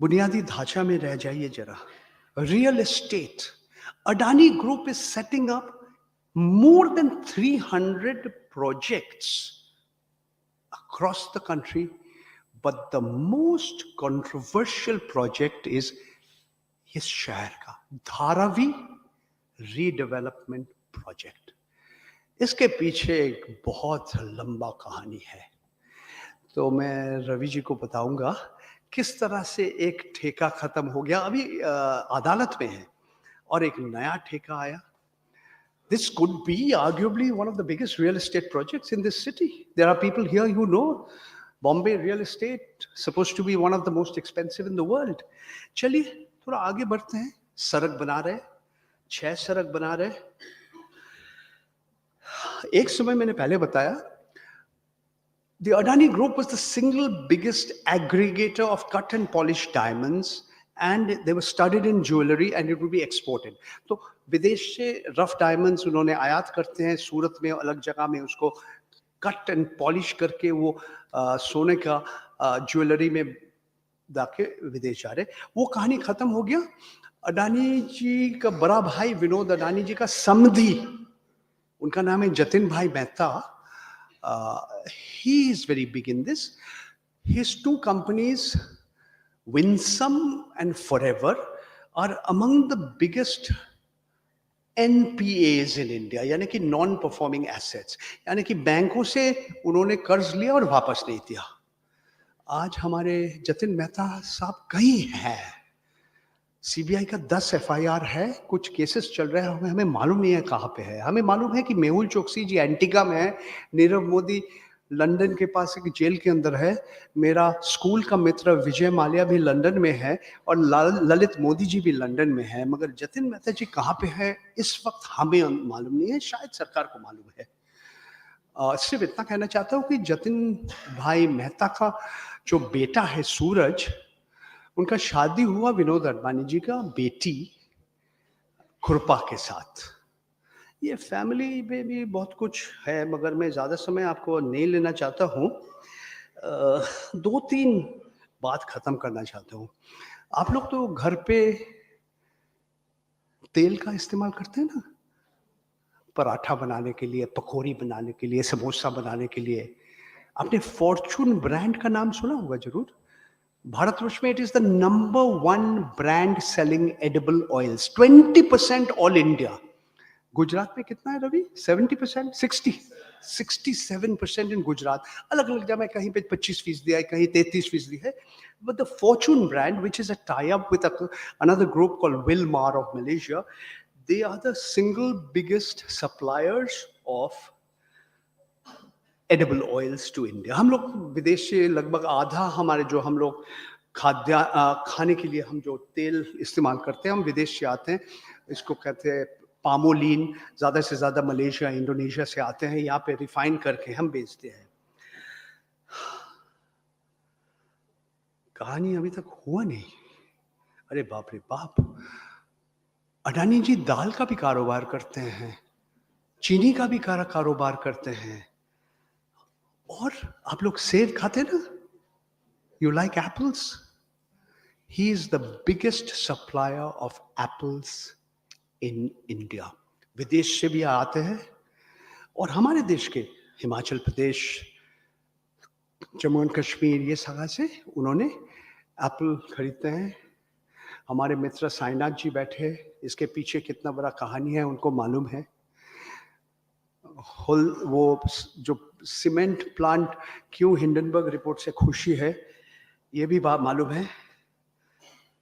बुनियादी ढांचा में रह जाइए जरा, real estate, Adani group is setting up more than 300 projects across the country, but the most controversial project is इस शहर का धारावी रीडेवलपमेंट प्रोजेक्ट। इसके पीछे एक बहुत लंबा कहानी है, तो मैं रवि जी को बताऊंगा किस तरह से एक ठेका खत्म हो गया, अभी अदालत में है, और एक नया ठेका आया। This could be arguably one of the biggest real estate projects in this city. There are people here who know Bombay real estate supposed to be one of the most expensive in the world. चलिए थोड़ा आगे बढ़ते हैं। सड़क बना रहे, 6 सड़क बना रहे। एक समय मैंने पहले बताया, the Adani Group was the single biggest aggregator of cut and polished diamonds, and they were studied in jewelry and it would be exported. तो विदेश से रफ डायमंड्स उन्होंने आयात करते हैं, सूरत में अलग जगह में उसको कट एंड पॉलिश करके वो सोने का ज्वेलरी में जाके विदेश जा रहे। वो कहानी खत्म हो गया। अडानी जी का बड़ा भाई विनोद अडानी जी का समधी, उनका नाम है जतिन भाई Mehta, he is very big in this. His 2 companies, Winsome and Forever, are among the biggest NPAs in India, यानी कि नॉन परफॉर्मिंग एसेट्स, यानी कि बैंकों से उन्होंने कर्ज लिया और वापस नहीं दिया। आज हमारे जतिन मेहता साहब कहीं हैं, सीबीआई का 10 एफआईआर है, कुछ केसेस चल रहे हैं, हमें मालूम नहीं है कहाँ पे है। हमें मालूम है कि मेहुल चोकसी जी एंटीगा में है, नीरव मोदी लंदन के पास एक जेल के अंदर है, मेरा स्कूल का मित्र विजय माल्या भी लंदन में है और ललित मोदी जी भी लंदन में है, मगर जतिन मेहता जी कहाँ पे है इस वक्त हमें मालूम नहीं है, शायद सरकार को मालूम है। सिर्फ इतना कहना चाहता हूँ कि जतिन भाई मेहता का जो बेटा है सूरज, उनका शादी हुआ विनोद अडवाणी जी का बेटी खुरपा के साथ। ये फैमिली में भी बहुत कुछ है, मगर मैं ज़्यादा समय आपको नहीं लेना चाहता हूँ। 2-3 बात ख़त्म करना चाहता हूँ। आप लोग तो घर पे तेल का इस्तेमाल करते हैं ना? पराठा बनाने के लिए, पकौड़ी बनाने के लिए, समोसा बनाने के लिए। आपने फॉर्च्यून ब्रांड का नाम सुना होगा ज़रूर। भारतवर्ष में it is the number 1 brand selling edible oils, 20% all India. Gujarat में कितना है रवि? 70%, 67% इन गुजरात। अलग अलग जगह कहीं पे 25% है, कहीं 33% है। But the Fortune brand, which is a tie up with another group called Wilmar of Malaysia, they are the single biggest suppliers of edible oils to India. हम लोग विदेश से लगभग आधा हमारे जो हम लोग खाने के लिए हम जो तेल इस्तेमाल करते हैं, हम विदेश से आते हैं। इसको कहते हैं पामोलिन, ज़्यादा से ज़्यादा मलेशिया, इंडोनेशिया से आते हैं, यहाँ पे रिफाइन करके हम बेचते हैं। कहानी अभी तक हुआ नहीं। अरे बाप रे बाप, अडानी जी दाल का भी कारोबार करते हैं, चीनी का भी कारोबार करते हैं, और आप लोग सेब खाते ना? You like apples? He is the biggest supplier of apples in India. विदेश से भी आते हैं, और हमारे देश के हिमाचल प्रदेश, जम्मू एंड कश्मीर, ये जगह से उन्होंने एप्पल खरीदते हैं। हमारे मित्र साईनाथ जी बैठे, इसके पीछे कितना बड़ा कहानी है उनको मालूम है। वो जो सीमेंट प्लांट क्यों हिंडनबर्ग रिपोर्ट से खुशी है, ये भी बात मालूम है।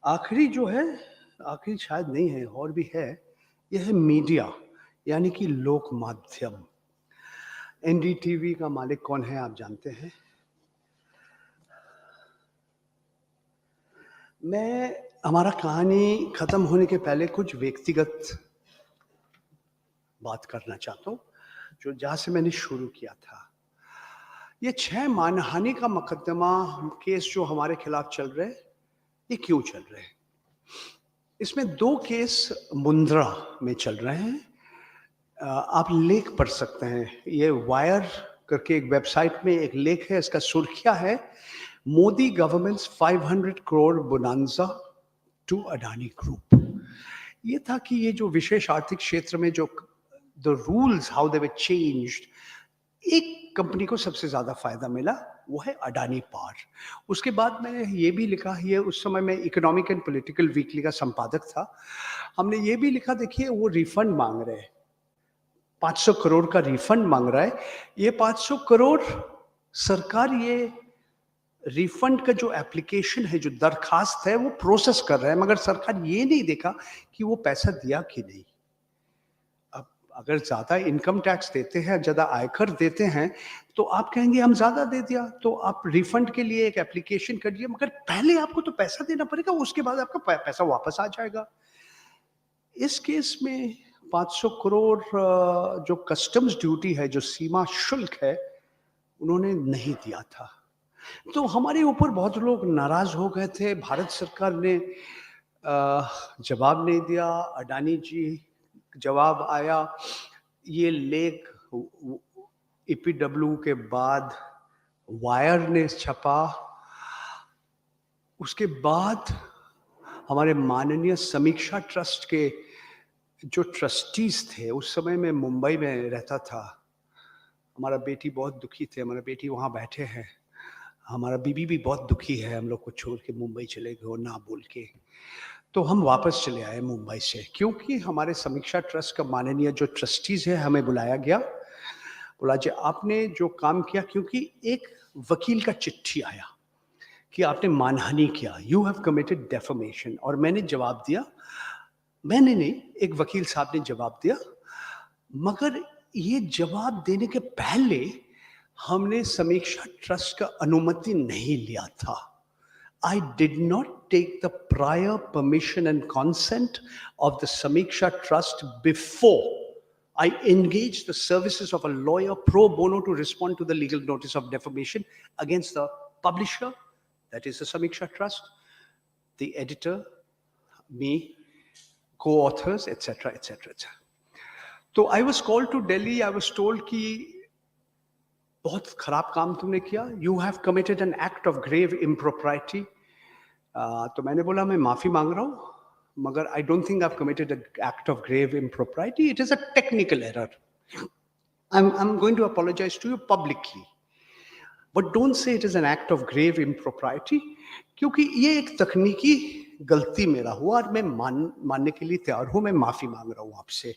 आखिरी जो है, आखिरी शायद नहीं है, और भी है, यह है मीडिया, यानी कि लोक माध्यम। एनडीटीवी का मालिक कौन है आप जानते हैं? मैं हमारा कहानी खत्म होने के पहले कुछ व्यक्तिगत बात करना चाहता हूँ, जो जहाँ से मैंने शुरू किया था। ये 6 मानहानि का मुकदमा केस जो हमारे खिलाफ चल रहे हैं, ये क्यों चल रहे हैं? इसमें 2 केस मुंद्रा में चल रहे हैं। आप लेख पढ़ सकते हैं, ये वायर करके एक वेबसाइट में एक लेख है, इसका सुर्खिया है, Modi government's 500 crore bonanza to Adani group. ये था कि ये जो विशेष आर्थिक क्षेत्र में जो the rules how they were changed, एक कंपनी को सबसे ज्यादा फायदा मिला, वो है अडानी पावर। उसके बाद मैंने ये भी लिखा, ये उस समय मैं इकोनॉमिक एंड पॉलिटिकल वीकली का संपादक था, हमने ये भी लिखा, देखिए वो रिफंड मांग रहे हैं, 500 करोड़ का रिफंड मांग रहा है। ये 500 करोड़ सरकार, ये रिफंड का जो एप्लीकेशन है, जो दरखास्त है, वो प्रोसेस कर रहा है, मगर सरकार ये नहीं देखा कि वो पैसा दिया कि नहीं। अब अगर ज्यादा इनकम टैक्स देते हैं, ज्यादा आयकर देते हैं, तो आप कहेंगे हम ज्यादा दे दिया, तो आप रिफंड के लिए एक एप्लीकेशन करिए, मगर पहले आपको तो पैसा देना पड़ेगा, उसके बाद आपका पैसा वापस आ जाएगा। इस केस में 500 करोड़ जो कस्टम्स ड्यूटी है, जो सीमा शुल्क है, उन्होंने नहीं दिया था। तो हमारे ऊपर बहुत लोग नाराज हो गए थे। भारत सरकार ने जवाब नहीं दिया, अडानी जी जवाब आया, ये लेख ईपीडब्ल्यू के बाद वायर ने छपा, उसके बाद हमारे माननीय समीक्षा ट्रस्ट के जो ट्रस्टीज थे, उस समय मैं मुंबई में रहता था, हमारा बेटी बहुत दुखी थे, हमारा बेटी वहाँ बैठे हैं, हमारा बीबी भी बहुत दुखी है, हम लोग को छोड़ के मुंबई चले गए ना बोल के। तो हम वापस चले आए मुंबई से, क्योंकि हमारे समीक्षा ट्रस्ट का माननीय जो ट्रस्टीज है, हमें बुलाया गया, बोला जी आपने जो काम किया, क्योंकि एक वकील का चिट्ठी आया कि आपने मानहानि किया, यू हैव कमिटेड डेफमेशन। और मैंने जवाब दिया, मैंने नहीं, एक वकील साहब ने जवाब दिया, मगर ये जवाब देने के पहले हमने समीक्षा ट्रस्ट का अनुमति नहीं लिया था। I did not take the prior permission and consent of the Samiksha Trust before I engaged the services of a lawyer pro bono to respond to the legal notice of defamation against the publisher, that is the Samiksha Trust, the editor, me, co-authors, etc., etc., etc. So I was called to Delhi. I was told कि बहुत खराब काम तुमने किया. You have committed an act of grave impropriety. तो मैंने बोला मैं माफी मांग रहा हूँ, मगर I don't think I've committed an act of grave impropriety. It is a technical error. I'm going to apologize to you publicly. But don't say it is an act of grave impropriety, क्योंकि ये एक तकनीकी गलती मेरा हुआ और मैं मानने के लिए तैयार हूँ, मैं माफी मांग रहा हूँ आपसे.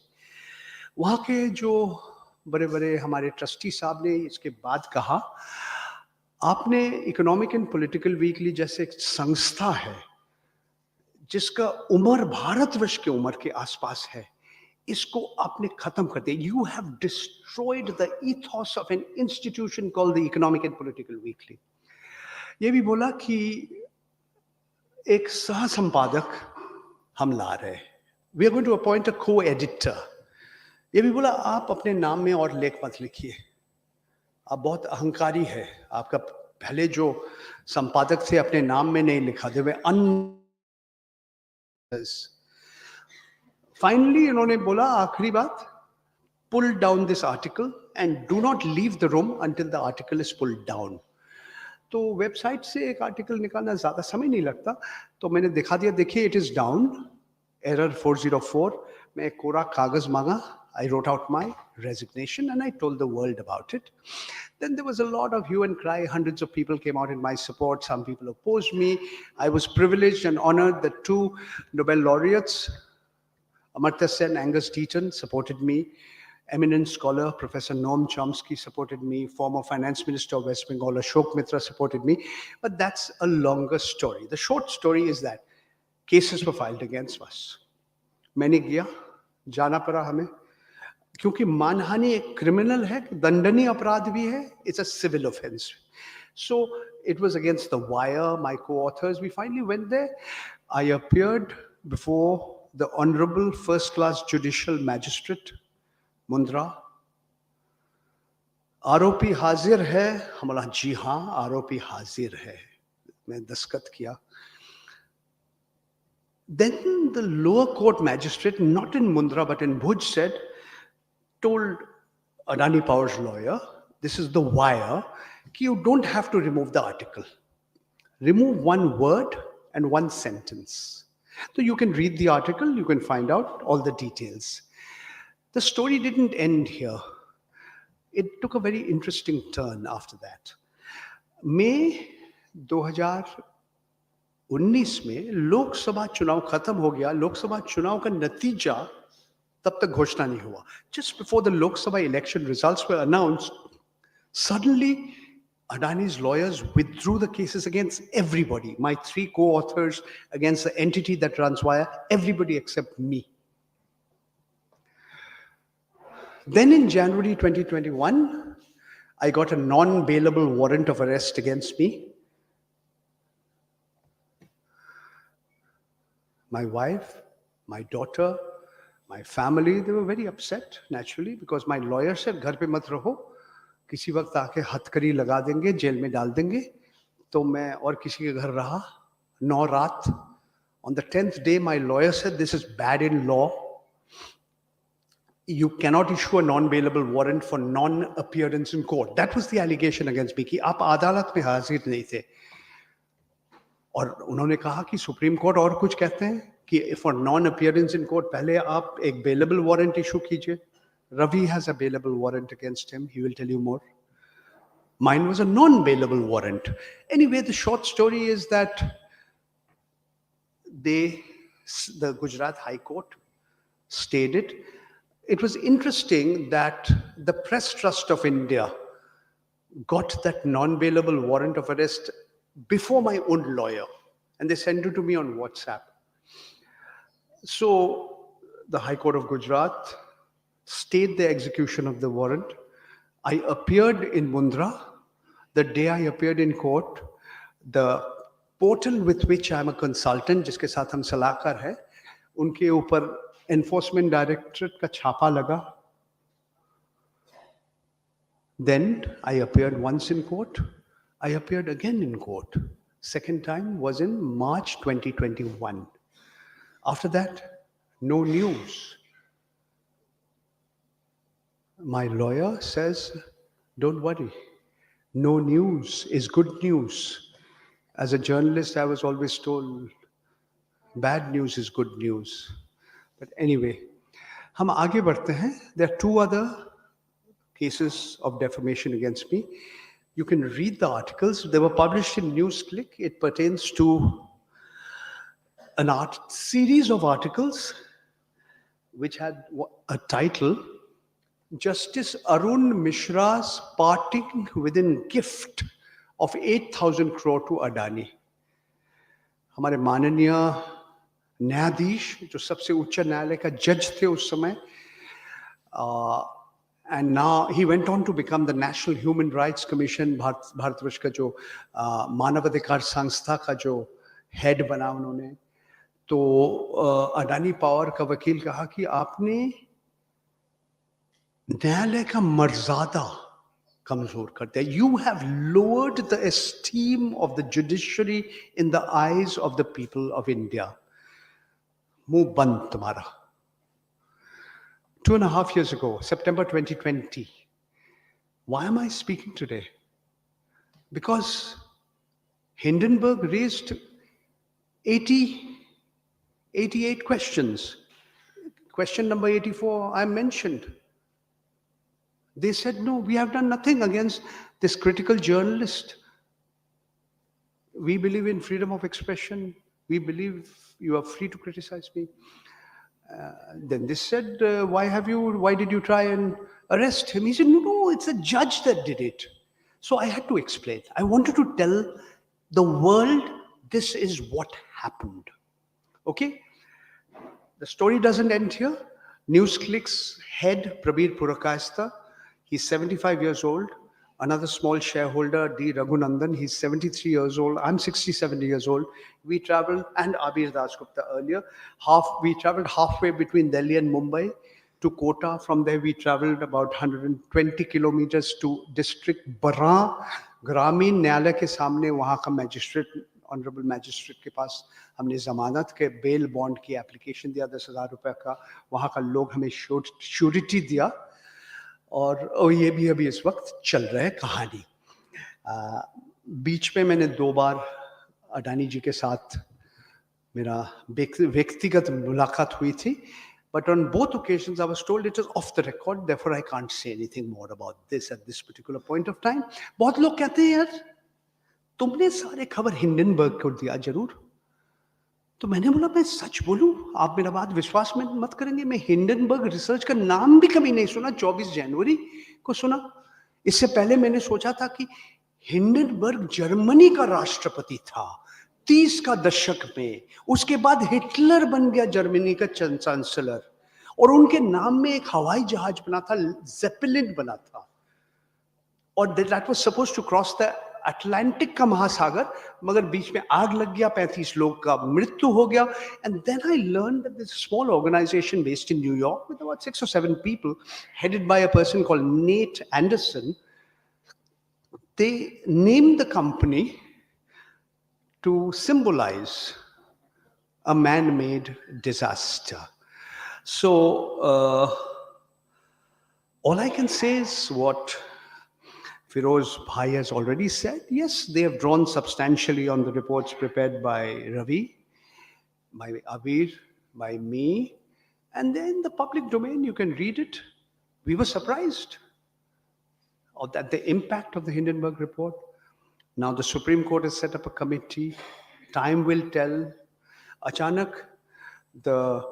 वहाँ के जो बड़े बड़े हमारे ट्रस्टी साहब ने इसके बाद कहा, आपने इकोनॉमिक एंड पॉलिटिकल वीकली जैसे एक संस्था है जिसका उम्र भारतवर्ष की उम्र के आसपास है, इसको आपने खत्म कर दिया. You have destroyed the ईथॉस of an institution called the economic and political weekly. ये भी बोला कि एक सह संपादक हम ला रहे हैं, we are going to appoint a co editor. ये भी बोला आप अपने नाम में और लेख मत लिखिए, आप बहुत अहंकारी है, आपका पहले जो संपादक थे अपने नाम में नहीं लिखा थे, वे फाइनली इन्होंने बोला आखिरी बात, pull down this article and do not leave the room until the article is pulled down. तो वेबसाइट से एक आर्टिकल निकालना ज्यादा समय नहीं लगता, तो मैंने दिखा दिया, देखिए इट इज डाउन, एरर 404. मैं एक कोरा कागज मांगा, I wrote out my resignation and I told the world about it. Then there was a lot of hue and cry. Hundreds of people came out in my support. Some people opposed me. I was privileged and honored that 2 Nobel laureates, Amartya Sen and Angus Deaton, supported me. Eminent scholar Professor Noam Chomsky supported me. Former Finance Minister of West Bengal Ashok Mitra supported me. But that's a longer story. The short story is that cases were filed against us. मैंने गया, जाना पड़ा हमें, क्योंकि मानहानि एक criminal है, दंडनीय अपराध भी है, it's a civil offense. So it was against the wire, my co-authors. We finally went there. I appeared before the Honorable First Class Judicial Magistrate, Mundra. आरोपी हाजिर है, हम बोला जी हाँ आरोपी हाजिर है, मैं दस्तखत किया. Then the lower court magistrate, not in Mundra but in Bhuj, told Adani Power's lawyer, this is the wire, you don't have to remove the article. Remove one word and one sentence. So you can read the article, you can find out all the details. The story didn't end here. It took a very interesting turn after that. May 2019 में लोकसभा चुनाव खत्म हो गया. लोकसभा चुनाव का नतीजा तब तक घोषणा नहीं हुआ. Just before the Lok Sabha election results were announced, suddenly Adani's lawyers withdrew the cases against everybody. My 3 co-authors against the entity that runs Wire, everybody except me. Then in January 2021, I got a non-bailable warrant of arrest against me. My wife, my daughter, my family, they were very upset, naturally, because my lawyer said, घर पे मत रहो, किसी वक्त आके हथकड़ी लगा देंगे, जेल में डाल देंगे. तो मैं और किसी के घर रहा 9 रात. On the 10th day, my lawyer said, this is bad in law. You cannot issue a non-bailable warrant for non-appearance in court. That was the allegation against me, कि आप अदालत में हाजिर नहीं थे. और उन्होंने कहा कि सुप्रीम कोर्ट और कुछ कहते हैं कि for non appearance in court पहले आप एक बेलेबल वारंट इशू कीजिए. Ravi has a bailable warrant against him, he will tell you more. Mine was a non-bailable warrant. Anyway, the short story is that the Gujarat High Court stayed it. It was interesting that the Press Trust of India got that non-bailable warrant of arrest before my own lawyer, and they sent it to me on WhatsApp. So the High Court of Gujarat stayed the execution of the warrant. I appeared in Mundra. The day I appeared in court, the portal with which I am a consultant, जिसके साथ हम सलाहकार हैं, उनके ऊपर Enforcement Directorate का छापा लगा. Then I appeared once in court. I appeared again in court. Second time was in March 2021. After that, no news. My lawyer says, don't worry. No news is good news. As a journalist, I was always told, bad news is good news. But anyway, हम आगे बढ़ते हैं. There are two other cases of defamation against me. You can read the articles. They were published in NewsClick. It pertains to an series of articles which had a title, Justice Arun Mishra's parting within gift of 8,000 crore to Adani. हमारे माननीय न्यायाधीश जो सबसे उच्च न्यायालय का जज थे उस समय, and now he went on to become the National Human Rights Commission, Bharatvarsh का जो मानवाधिकार संस्था का जो हेड बना उन्होंने. तो अडानी पावर का वकील कहा कि आपने न्यायालय का मर्यादा कमजोर कर दिया. You have lowered the esteem of the judiciary in the eyes of the people of India. मुंह बंद तुम्हारा. 2.5 years ago, September 2020. Why am I speaking today? Because Hindenburg raised 88 questions. Question number 84, I mentioned. They said, no, we have done nothing against this critical journalist. We believe in freedom of expression. We believe you are free to criticize me. Then they said, why did you try and arrest him? He said, no, it's a judge that did it. So I had to explain. I wanted to tell the world this is what happened. Okay? The story doesn't end here. NewsClick's head, Prabhat Purakayastha, he's 75 years old. Another small shareholder, D. Raghunandan, he's 73 years old. I'm 67 years old. We traveled, and Abir Dasgupta earlier, we traveled halfway between Delhi and Mumbai to Kota. From there, we traveled about 120 kilometers to district Baran. Gramin न्यायालय के सामने वहाँ का magistrate, honourable magistrate के पास हमने जमानत के bail bond की एप्लीकेशन दिया 10,000 रुपए का. वहाँ का लोग हमें श्योरिटी दिया. और ये भी अभी इस वक्त चल रहा है कहानी. बीच में मैंने 2 बार अडानी जी के साथ मेरा व्यक्तिगत मुलाकात हुई थी. But on both occasions I was told it is off the record, therefore I can't say anything more about this at this particular point of time. बहुत लोग कहते हैं यार तुमने सारे खबर हिंडनबर्ग को दिया जरूर. तो मैंने बोला मैं सच बोलूं, आप मेरा बात विश्वास में मत करेंगे, मैं हिंडनबर्ग रिसर्च का नाम भी कभी नहीं सुना. 24 जनवरी को सुना. इससे पहले मैंने सोचा था कि हिंडनबर्ग जर्मनी का राष्ट्रपति था 30 का दशक में. उसके बाद हिटलर बन गया जर्मनी का चांसलर, और उनके नाम में एक हवाई जहाज बना था, जेपेलिन बना था, और that was supposed to cross the Atlantic का महासागर, मगर बीच में आग लग गया, 35 लोग का मृत्यु हो गया. And then I learn that this small organisation based in New York with about 6 or 7 people headed by a person called Nate Anderson, they named the company to symbolize a man-made disaster. So all I can say is what Firoz Bhai has already said. Yes, they have drawn substantially on the reports prepared by Ravi, by Abir, by me, and then in the public domain you can read it. We were surprised at the impact of the Hindenburg report. Now the Supreme Court has set up a committee. Time will tell. Achanak, the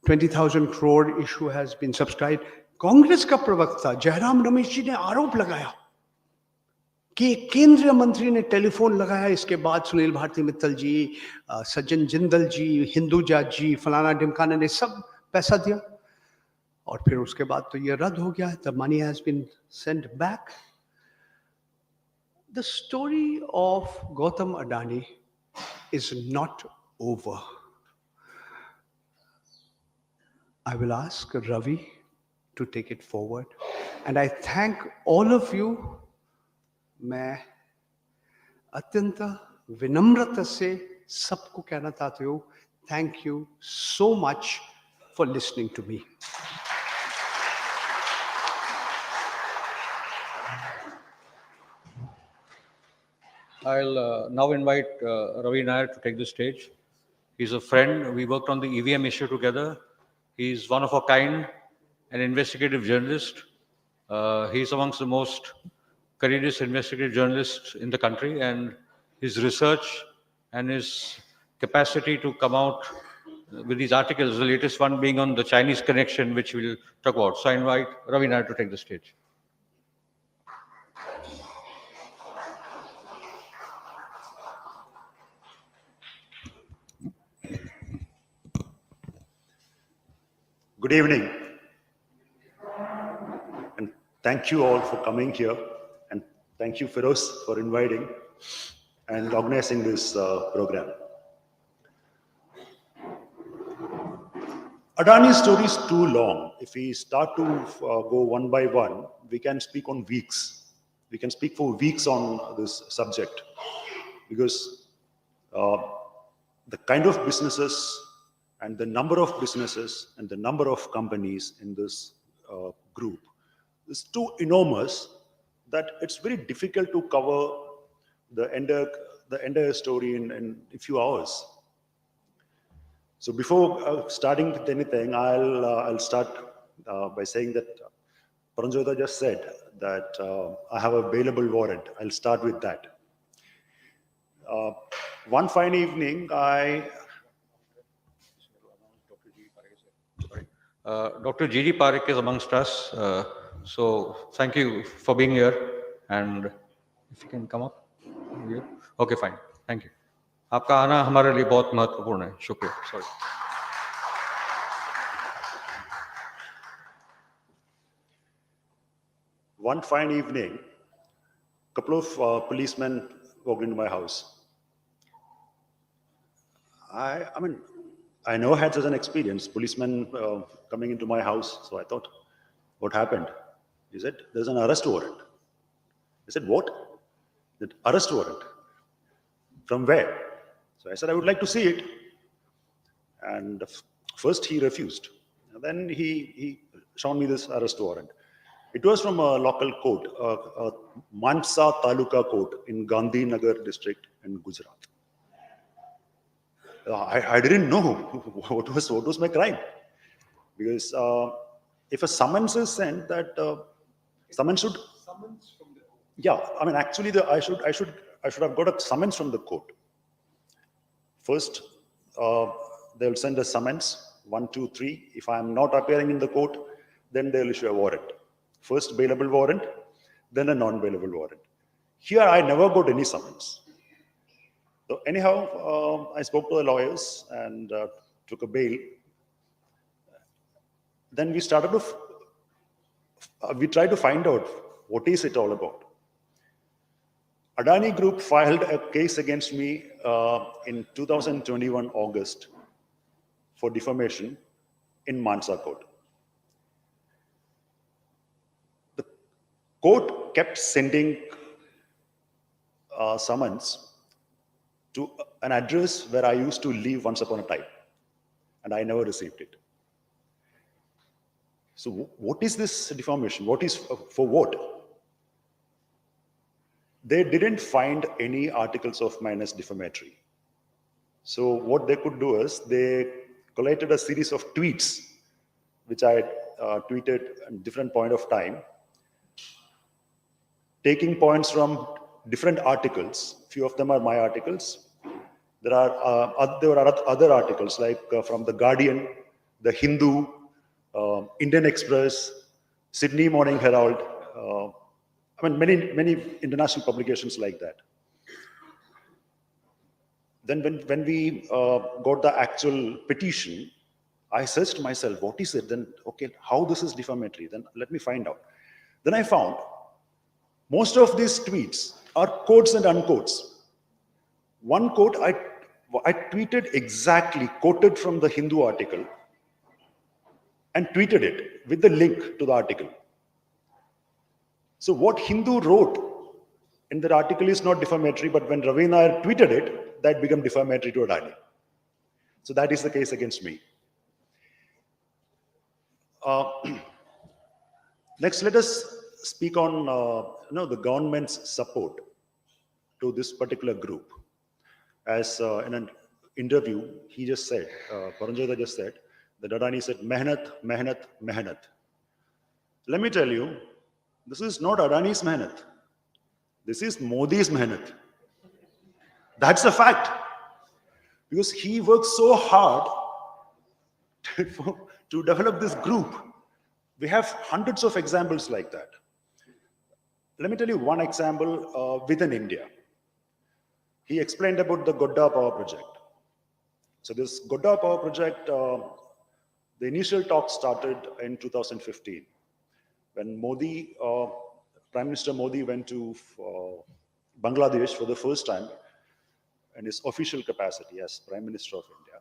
20,000 crore issue has been subscribed. Congress का प्रवक्ता जयराम रमेश जी ने आरोप लगाया कि केंद्रीय मंत्री ने telephone लगाया, इसके बाद सुनील भारती मित्तल जी, सज्जन जिंदल जी, हिंदुजा जी, फलाना ढिमकाना ने सब पैसा दिया, और फिर उसके बाद तो ये रद्द हो गया. The money has been sent back. The story of Gautam Adani is not over. I will ask Ravi to take it forward. And I thank all of you. मैं अत्यंत विनम्रता से सबको कहना चाहती हूँ, thank you so much for listening to me. I'll now invite Ravi Nair to take the stage. He's a friend. We worked on the EVM issue together. He's one of a kind, an investigative journalist. He's amongst the most courageous investigative journalists in the country, and his research and his capacity to come out with these articles, the latest one being on the Chinese connection, which we'll talk about. So I invite Ravi Nair to take the stage. Good evening, and thank you all for coming here, and thank you, Feroz, for inviting and organizing this program. Adani's story is too long. If we start to go one by one, we can speak on weeks. We can speak for weeks on this subject, because the kind of businesses and the number of businesses and the number of companies in this group is too enormous that it's very difficult to cover the entire story in a few hours. So before starting with anything, I'll start by saying that Paranjota just said that I have a bailable warrant. I'll start with that. One fine evening, Dr. G.D. Parekh is amongst us. So thank you for being here. And if you can come up. Okay, fine. Thank you. आपका आना हमारे लिए बहुत महत्वपूर्ण है. शुक्रिया. Sorry. One fine evening, a couple of policemen walked into my house. I mean, I never had such an experience, policemen coming into my house. So I thought, what happened? He said, there's an arrest warrant. I said, what? That arrest warrant? From where? So I said, I would like to see it. And first he refused. And then he showed me this arrest warrant. It was from a local court, Mansa Taluka Court in Gandhinagar district in Gujarat. I didn't know what was my crime, because if a summons is sent, that summons should. Summons from the court. Yeah, I mean, actually, I should have got a summons from the court. First, they will send a summons 1, 2, 3. If I am not appearing in the court, then they will issue a warrant. First bailable warrant, then a non-bailable warrant. Here, I never got any summons. So anyhow, I spoke to the lawyers and took a bail. Then we started to, we tried to find out what is it all about. Adani Group filed a case against me in 2021 August for defamation in Mansa Court. The court kept sending summons to an address where I used to live once upon a time, and I never received it. So what is this defamation? What is for what? They didn't find any articles of mine as defamatory. So what they could do is they collated a series of tweets, which I had tweeted at different point of time, taking points from different articles. Few of them are my articles. There were other articles like from The Guardian, The Hindu, Indian Express, Sydney Morning Herald, I mean, many international publications like that. Then when we got the actual petition, I searched myself, what is it? Then, okay, how this is defamatory? Then let me find out. Then I found most of these tweets are quotes and unquotes. One quote I tweeted exactly, quoted from the Hindu article and tweeted it with the link to the article. So what Hindu wrote in that article is not defamatory, but when Ravi Nair tweeted it, that became defamatory to Adani. So that is the case against me. Next, let us speak on the government's support to this particular group. As in an interview, he just said, Paranjota just said, that Adani said, mehnat, mehnat, mehnat. Let me tell you, this is not Adani's mehnat. This is Modi's mehnat. That's a fact. Because he worked so hard to develop this group. We have hundreds of examples like that. Let me tell you one example within India. He explained about the Godda power project. So this Godda power project, the initial talk started in 2015 when Modi, Prime Minister Modi went to Bangladesh for the first time in his official capacity as Prime Minister of India.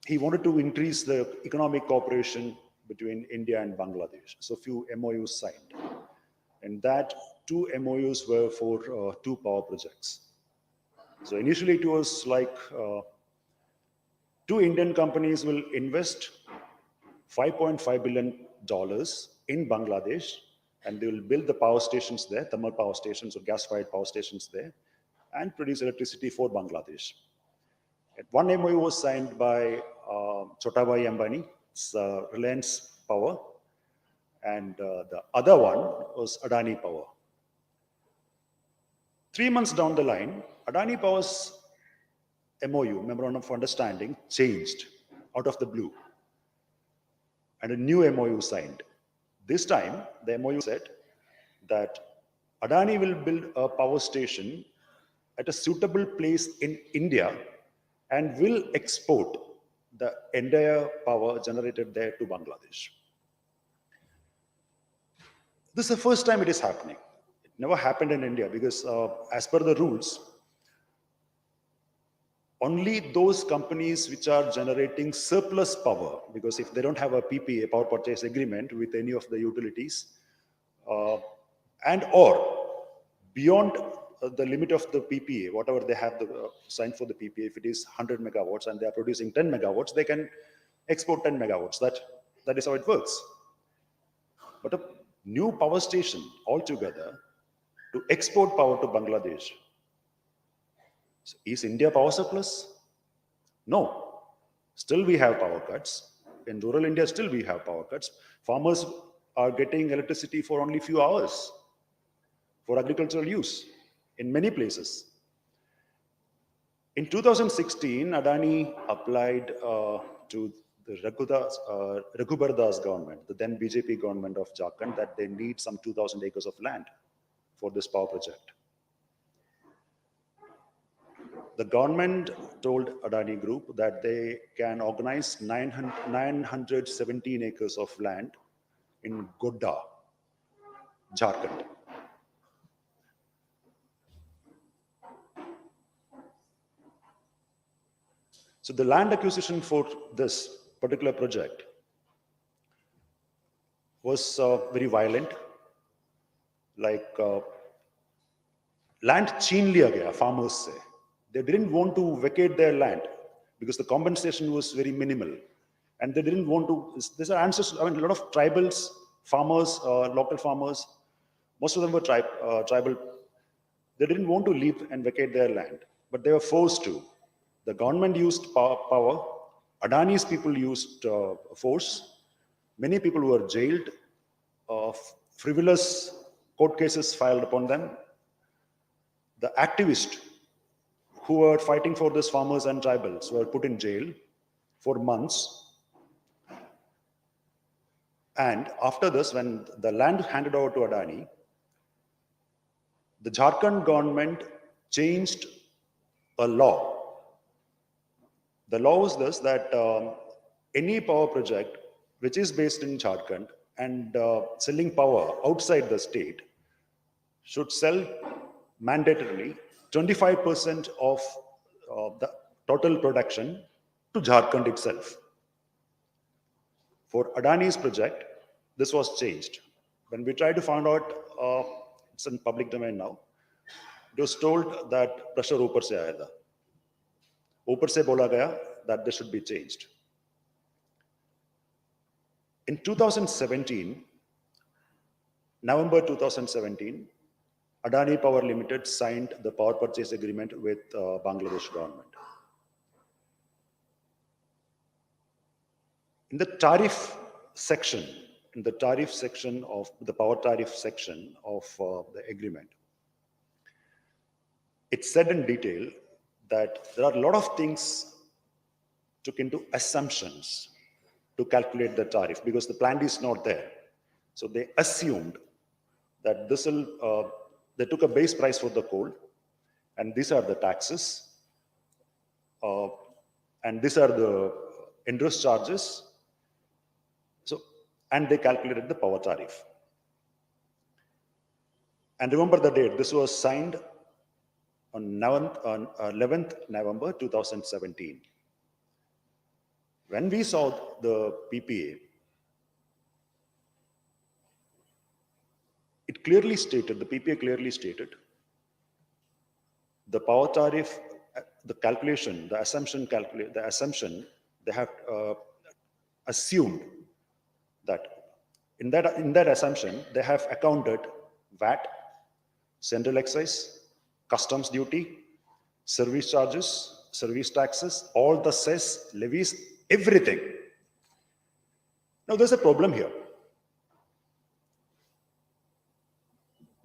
He wanted to increase the economic cooperation between India and Bangladesh. So few MOUs signed. And that 2 MOUs were for 2 power projects. So initially it was like 2 Indian companies will invest $5.5 billion in Bangladesh, and they will build the power stations there, thermal power stations or gas-fired power stations there, and produce electricity for Bangladesh. And one MOU was signed by Chotabhai Ambani, it's Reliance Power, and the other one was Adani Power. 3 months down the line, Adani Power's MOU, Memorandum of Understanding, changed out of the blue, and a new MOU signed. This time, the MOU said that Adani will build a power station at a suitable place in India and will export the entire power generated there to Bangladesh. This is the first time it is happening. It never happened in India because as per the rules, only those companies which are generating surplus power, because if they don't have a PPA, power purchase agreement, with any of the utilities, and or beyond the limit of the PPA, whatever they have signed for the PPA, if it is 100 megawatts and they are producing 10 megawatts, they can export 10 megawatts. That is how it works. But a new power station altogether to export power to Bangladesh. So is India power surplus? No. Still we have power cuts. In rural India, still we have power cuts. Farmers are getting electricity for only few hours for agricultural use in many places. In 2016, Adani applied to the Raghubar Das government, the then BJP government of Jharkhand, that they need some 2,000 acres of land for this power project. The government told Adani Group that they can organize 917 acres of land in Godda, Jharkhand. So the land acquisition for this particular project was very violent. Like land छीन लिया गया farmers से. They didn't want to vacate their land because the compensation was very minimal, and they didn't want to. These are ancestors. I mean, a lot of tribals, farmers, local farmers. Most of them were tribal. They didn't want to leave and vacate their land, but they were forced to. The government used power. Adani's people used force. Many people were jailed. Frivolous court cases filed upon them. The activists who were fighting for these farmers and tribals were put in jail for months. And after this, when the land handed over to Adani, the Jharkhand government changed a law. The law was this, that any power project which is based in Jharkhand and selling power outside the state should sell mandatorily 25% of the total production to Jharkhand itself. For Adani's project, this was changed. When we tried to find out, it's in public domain now, it was told that pressure ऊपर से आया था. ऊपर से बोला गया that this should be changed. In 2017, November 2017, Adani Power Limited signed the power purchase agreement with Bangladesh government. In the tariff section, of the power tariff section of the agreement, it said in detail that there are a lot of things took into assumptions to calculate the tariff because the plant is not there. So they assumed that this will, they took a base price for the coal, and these are the taxes, and these are the interest charges. So, and they calculated the power tariff. And remember the date, this was signed on 11th November 2017. When we saw the PPA, it clearly stated, the PPA clearly stated, the power tariff, the calculation, the assumption, they have assumed that in that assumption, they have accounted VAT, central excise, customs duty, service charges, service taxes, all the cess, levies, everything. Now there's a problem here.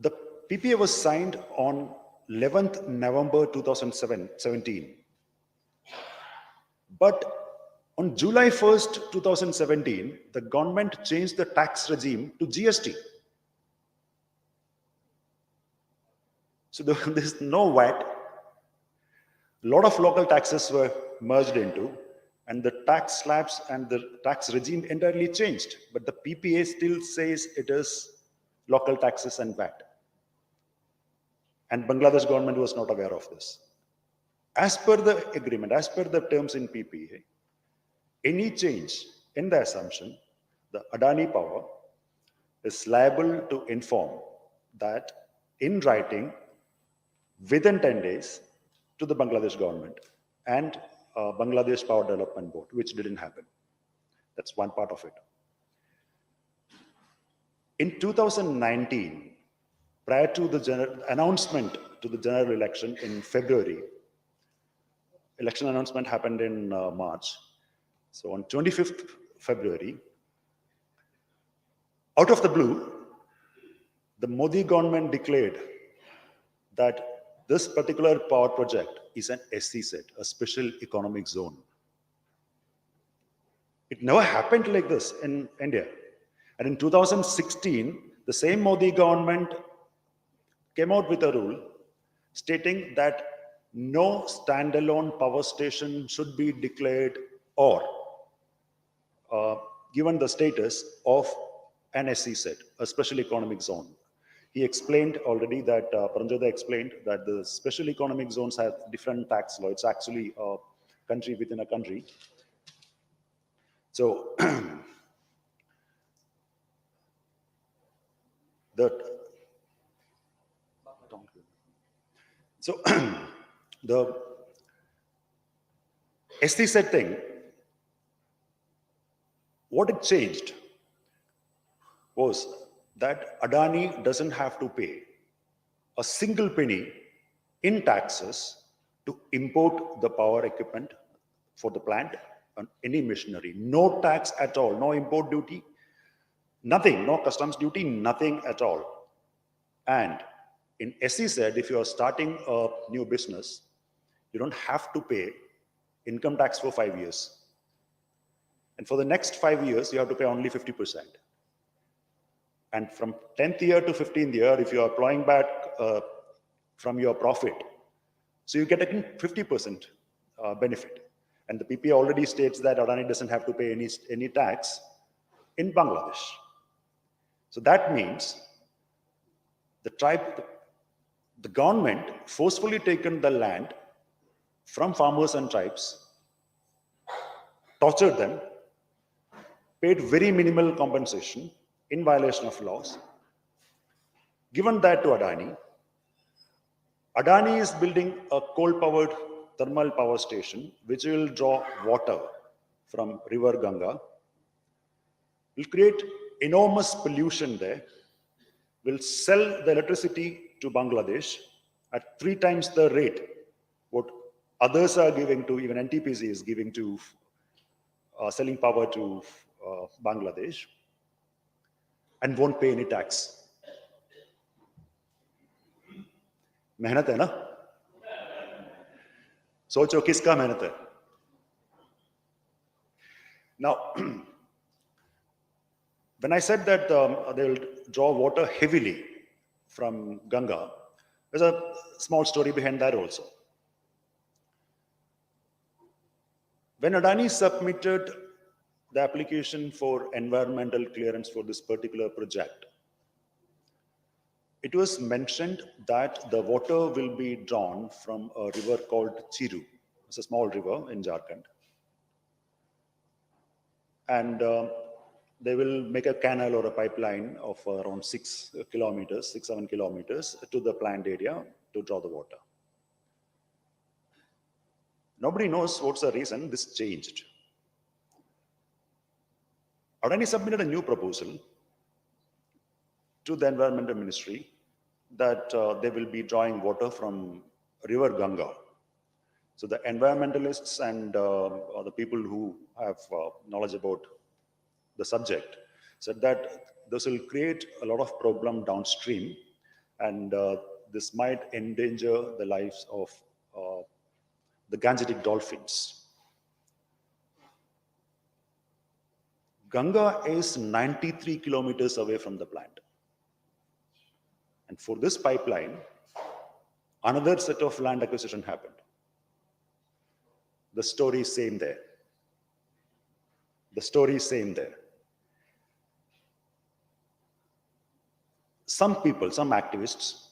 The PPA was signed on 11th November 2017. But on July 1st, 2017, the government changed the tax regime to GST. So there's no VAT. A lot of local taxes were merged into, and the tax slabs and the tax regime entirely changed. But the PPA still says it is local taxes and VAT. And Bangladesh government was not aware of this. As per the agreement, as per the terms in PPA, any change in the assumption, the Adani Power is liable to inform that in writing within 10 days to the Bangladesh government and Bangladesh Power Development Board, which didn't happen. That's one part of it. In 2019, prior to the announcement to the general election in February, election announcement happened in March. So on 25th February, out of the blue, the Modi government declared that this particular power project is an SEZ, a special economic zone. It never happened like this in India. And in 2016, the same Modi government came out with a rule stating that no standalone power station should be declared or given the status of an SEZ, a special economic zone. He explained already that, Paranjoda explained that the special economic zones have different tax law. It's actually a country within a country. So, the SEZ thing, what it changed was that Adani doesn't have to pay a single penny in taxes to import the power equipment for the plant and any machinery. No tax at all, no import duty, nothing, no customs duty, nothing at all. And in SEZ, if you are starting a new business, you don't have to pay income tax for 5 years. And for the next 5 years, you have to pay only 50%. And from 10th year to 15th year, if you are plowing back from your profit, so you get a 50% benefit. And the PPA already states that Adani doesn't have to pay any tax in Bangladesh. So that means the government forcefully taken the land from farmers and tribes, tortured them, paid very minimal compensation in violation of laws, given that to Adani. Adani is building a coal-powered thermal power station which will draw water from river Ganga, will create enormous pollution there, will sell the electricity to Bangladesh at 3 times the rate what others are giving to, even NTPC is giving to, selling power to Bangladesh, and won't pay any tax. मेहनत है ना? सोचो किसका मेहनत है? Now, when I said that they will draw water heavily from Ganga, there's a small story behind that also. When Adani submitted the application for environmental clearance for this particular project, it was mentioned that the water will be drawn from a river called Chiru. It's a small river in Jharkhand. And they will make a canal or a pipeline of around 6 kilometers, 6-7 kilometers to the planned area to draw the water. Nobody knows what's the reason this changed. Adani submitted a new proposal to the Environmental Ministry that they will be drawing water from river Ganga. So the environmentalists and the people who have knowledge about the subject said that this will create a lot of problem downstream, and this might endanger the lives of the Gangetic dolphins. Ganga is 93 kilometers away from the plant. And for this pipeline, another set of land acquisition happened. The story is same there. The story is same there. Some people, some activists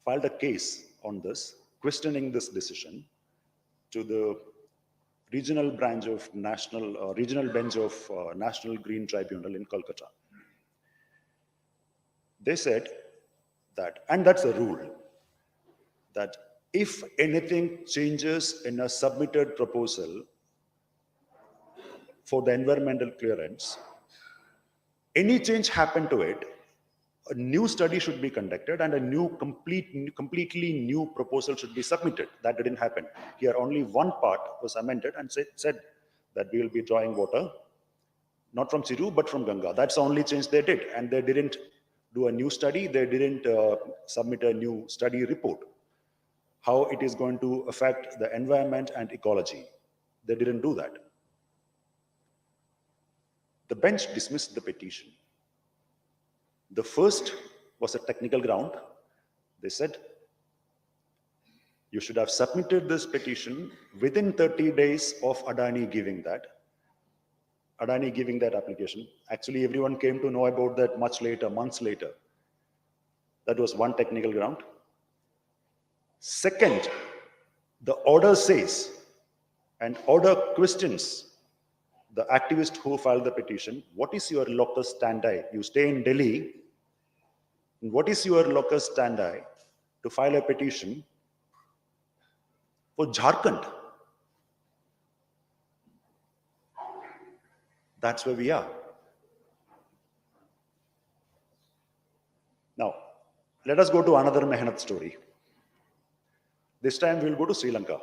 filed a case on this, questioning this decision to the regional bench of National Green Tribunal in Kolkata. They said that, and that's a rule, that if anything changes in a submitted proposal for the environmental clearance, any change happened to it, a new study should be conducted and a completely new proposal should be submitted. That didn't happen. Here only one part was amended and said that we will be drawing water, not from Chiru, but from Ganga. That's the only change they did. And they didn't do a new study. They didn't submit a new study report, how it is going to affect the environment and ecology. They didn't do that. The bench dismissed the petition. The first was a technical ground. They said, you should have submitted this petition within 30 days of Adani giving that application. Actually, everyone came to know about that much later, months later. That was one technical ground. Second, the order says, and order questions the activist who filed the petition, what is your locus standi? You stay in Delhi. What is your locus standi to file a petition for Jharkhand? That's where we are. Now, let us go to another Mehnat story. This time we'll go to Sri Lanka.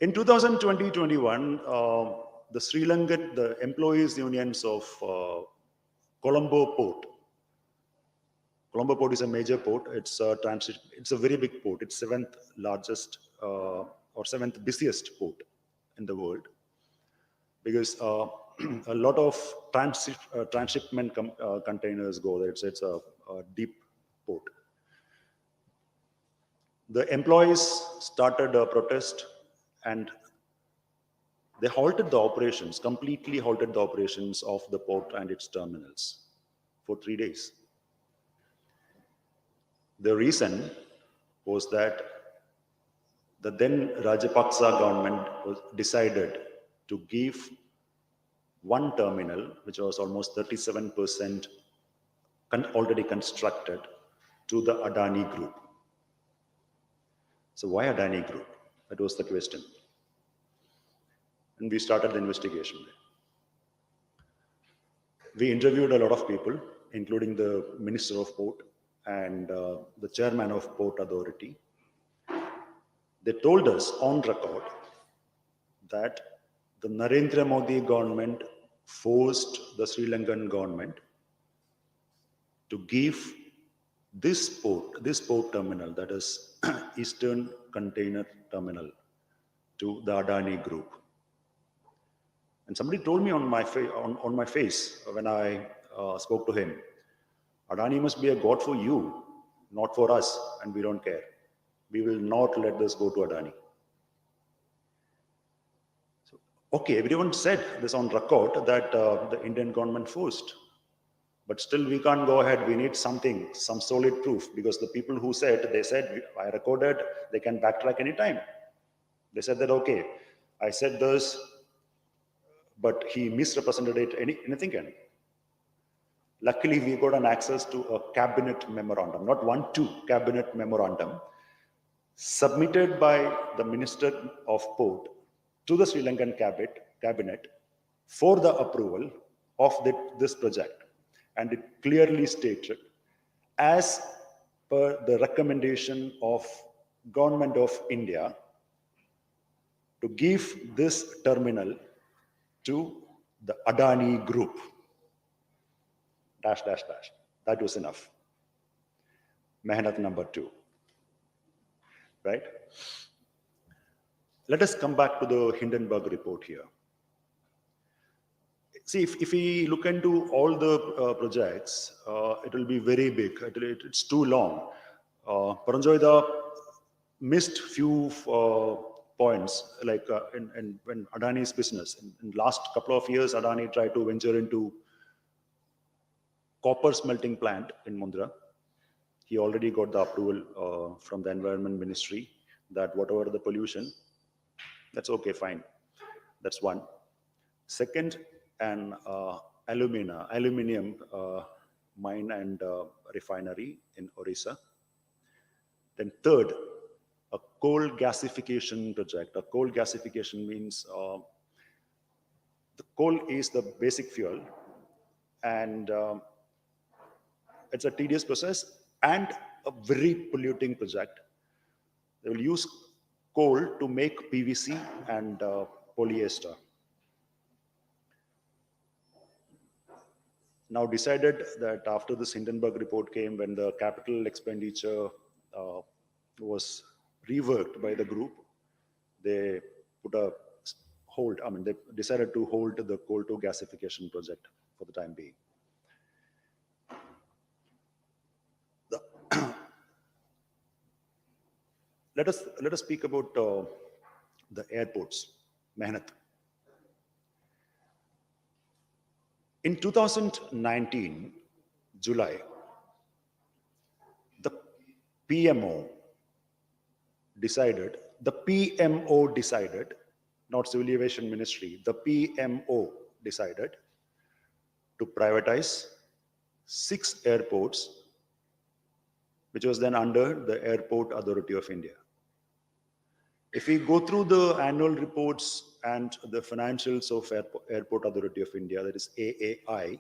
In 2020-21, the employees unions of Colombo Port. Colombo Port is a major port. It's a very big port. It's 7th largest or 7th busiest port in the world, because a lot of transshipment containers go there. It's a deep port. The employees started a protest and they halted the operations, completely halted the operations of the port and its terminals for 3 days. The reason was that the then Rajapaksa government decided to give one terminal, which was almost 37% already constructed, to the Adani Group. So why Adani Group? That was the question. And we started the investigation there. We interviewed a lot of people, including the Minister of Port and the Chairman of Port Authority. They told us on record that the Narendra Modi government forced the Sri Lankan government to give this port terminal, that is Eastern Container Terminal, to the Adani Group. And somebody told me on my face when I spoke to him, Adani must be a god for you, not for us, and we don't care. We will not let this go to Adani. So, okay, everyone said this on record that the Indian government forced. But still we can't go ahead. We need something, some solid proof, because the people who said, they said, I recorded, they can backtrack anytime. They said that, okay, I said this, but he misrepresented it, anything can. Luckily, we got an access to a cabinet memorandum, not one, two, cabinet memorandum, submitted by the Minister of Port to the Sri Lankan cabinet for the approval of this project. And it clearly stated, as per the recommendation of Government of India, to give this terminal to the Adani Group, dash, dash, dash. That was enough. Mehnat number 2. Right? Let us come back to the Hindenburg report here. See, if we look into all the projects, it will be very big. It's too long. Paranjoy missed few points, like when Adani's business. In last couple of years, Adani tried to venture into copper smelting plant in Mundra. He already got the approval from the Environment Ministry that whatever the pollution, that's okay, fine. That's one. Second, an aluminium mine and refinery in Orissa. Then third, a coal gasification project. A coal gasification means the coal is the basic fuel, and it's a tedious process and a very polluting project. They will use coal to make PVC and polyester. Now decided that after this Hindenburg report came, when the capital expenditure was reworked by the group, they put a hold, they decided to hold the coal to gasification project for the time being. Let us speak about the airports, Mehnat. In 2019, July, the PMO decided, not Civil Aviation Ministry, the PMO decided to privatize 6 airports, which was then under the Airport Authority of India. If we go through the annual reports and the financials of Airport Authority of India, that is AAI,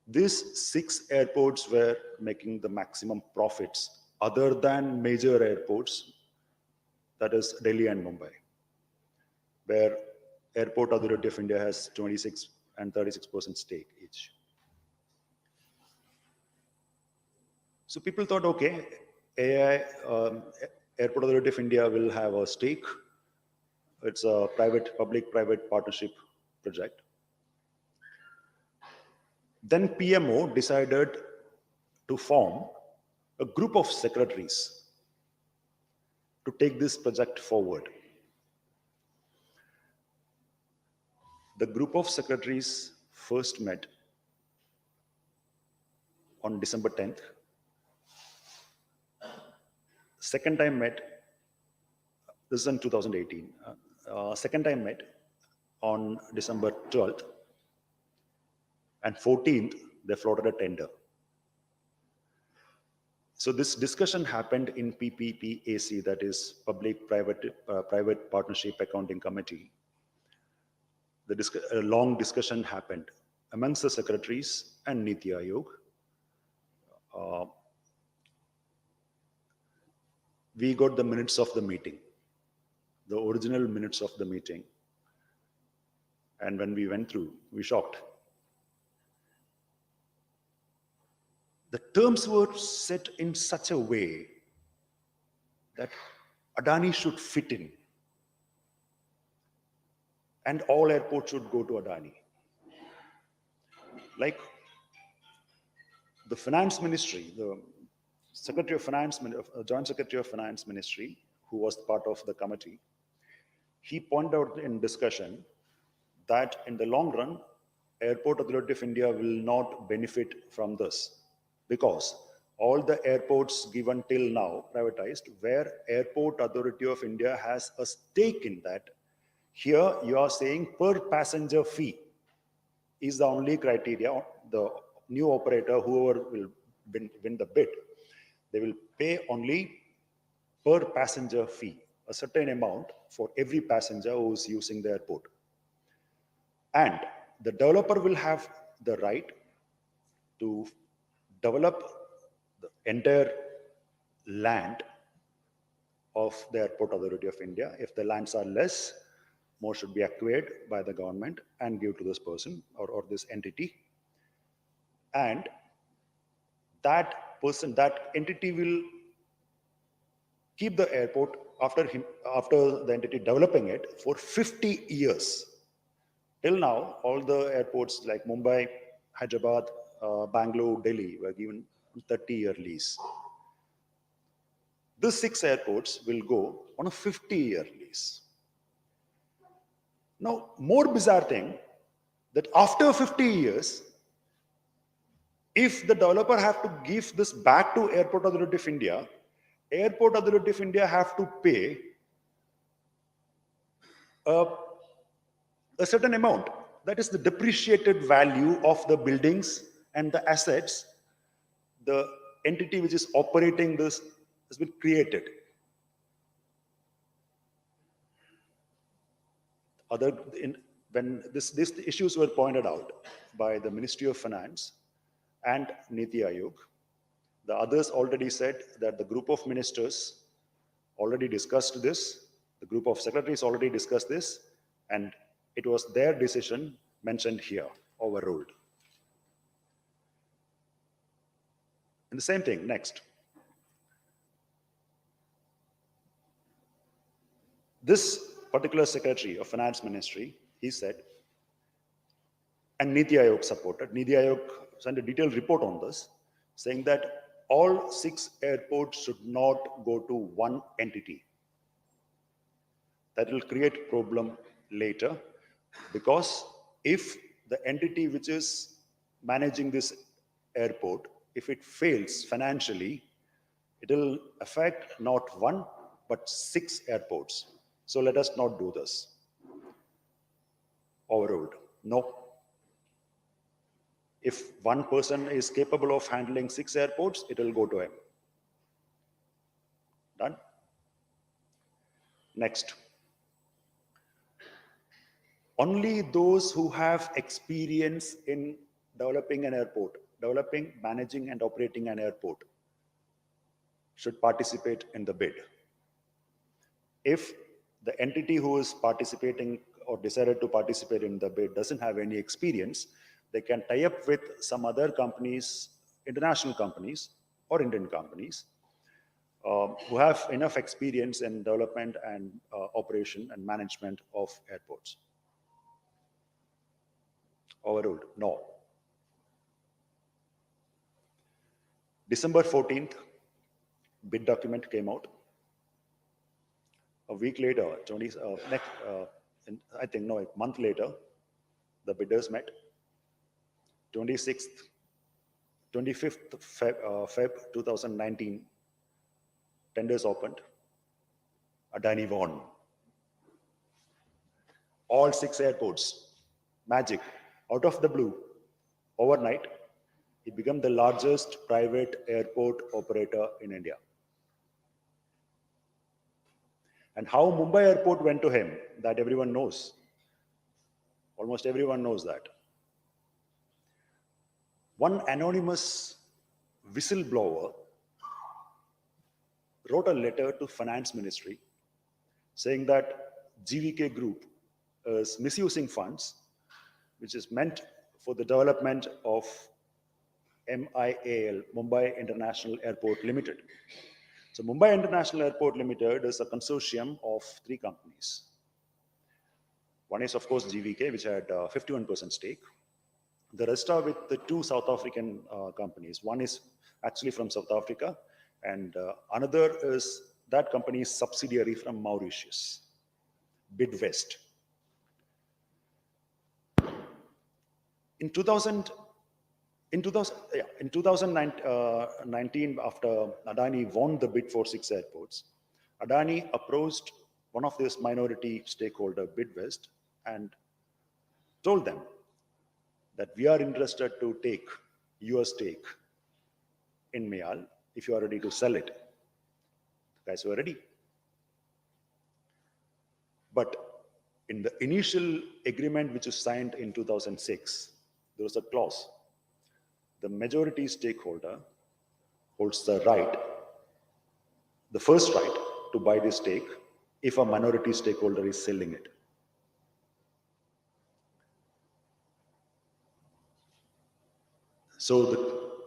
these 6 airports were making the maximum profits other than major airports, that is Delhi and Mumbai, where Airport Authority of India has 26 and 36% stake each. So people thought, okay, Airport Authority of India will have a stake. It's a public-private partnership project. Then PMO decided to form a group of secretaries to take this project forward. The group of secretaries first met on December 10th. Second time met, this is in 2018. Second time met on December 12th. And 14th, they floated a tender. So this discussion happened in PPPAC, that is Public-Private Partnership Accounting Committee. A long discussion happened amongst the secretaries and Niti Aayog. We got the minutes of the meeting, the original minutes of the meeting. And when we went through, we shocked. The terms were set in such a way that Adani should fit in. And all airports should go to Adani. Like the Finance Ministry, the Secretary of Finance, Joint Secretary of Finance Ministry, who was part of the committee, he pointed out in discussion that in the long run, Airport Authority of India will not benefit from this, because all the airports given till now privatized, where Airport Authority of India has a stake in that. Here you are saying per passenger fee is the only criteria. The new operator, whoever will win the bid, they will pay only per passenger fee, a certain amount for every passenger who is using the airport. And the developer will have the right to develop the entire land of the Airport Authority of India. If the lands are less, more should be acquired by the government and give to this person or this entity. And that person, that entity will keep the airport after the entity developing it for 50 years. Till now, all the airports like Mumbai, Hyderabad, Bangalore, Delhi were given 30-year lease. These 6 airports will go on a 50-year lease. Now, more bizarre thing, that after 50 years, if the developer have to give this back to Airport Authority of India, Airport Authority of India have to pay a certain amount. That is the depreciated value of the buildings and the assets the entity which is operating this has been created. When these issues were pointed out by the Ministry of Finance and Niti Aayog, the others already said that the group of ministers already discussed this, the group of secretaries already discussed this, and it was their decision mentioned here, overruled. And the same thing, next. This particular secretary of Finance Ministry, he said, and Niti Aayog supported, Niti Aayog sent a detailed report on this, saying that all 6 airports should not go to one entity. That will create problem later, because if the entity which is managing this airport, if it fails financially, it will affect not 1 but 6 airports. So let us not do this. Overruled. No. If one person is capable of handling 6 airports, it will go to him. Done? Next. Only those who have experience in developing an airport, developing, managing, and operating an airport should participate in the bid. If the entity who is participating or decided to participate in the bid doesn't have any experience, they can tie up with some other companies, international companies or Indian companies, who have enough experience in development and operation and management of airports. Overruled? No. December 14th, bid document came out. A week later, I think no, a month later, the bidders met. 25th Feb 2019, tenders opened. Adani won. All 6 airports, magic, out of the blue, overnight, he became the largest private airport operator in India. And how Mumbai airport went to him, that everyone knows. Almost everyone knows that. One anonymous whistleblower wrote a letter to Finance Ministry saying that GVK Group is misusing funds, which is meant for the development of MIAL, Mumbai International Airport Limited. So Mumbai International Airport Limited is a consortium of 3 companies. One is, of course, GVK, which had 51% stake. The rest are with the 2 South African companies. One is actually from South Africa, and another is that company's subsidiary from Mauritius, Bidvest. In 2019, after Adani won the bid for 6 airports, Adani approached one of this minority stakeholder, Bidvest, and told them that we are interested to take your stake in MEAL if you are ready to sell it. The guys were ready. But in the initial agreement which was signed in 2006, there was a clause. The majority stakeholder holds the right, the first right to buy the stake if a minority stakeholder is selling it. So the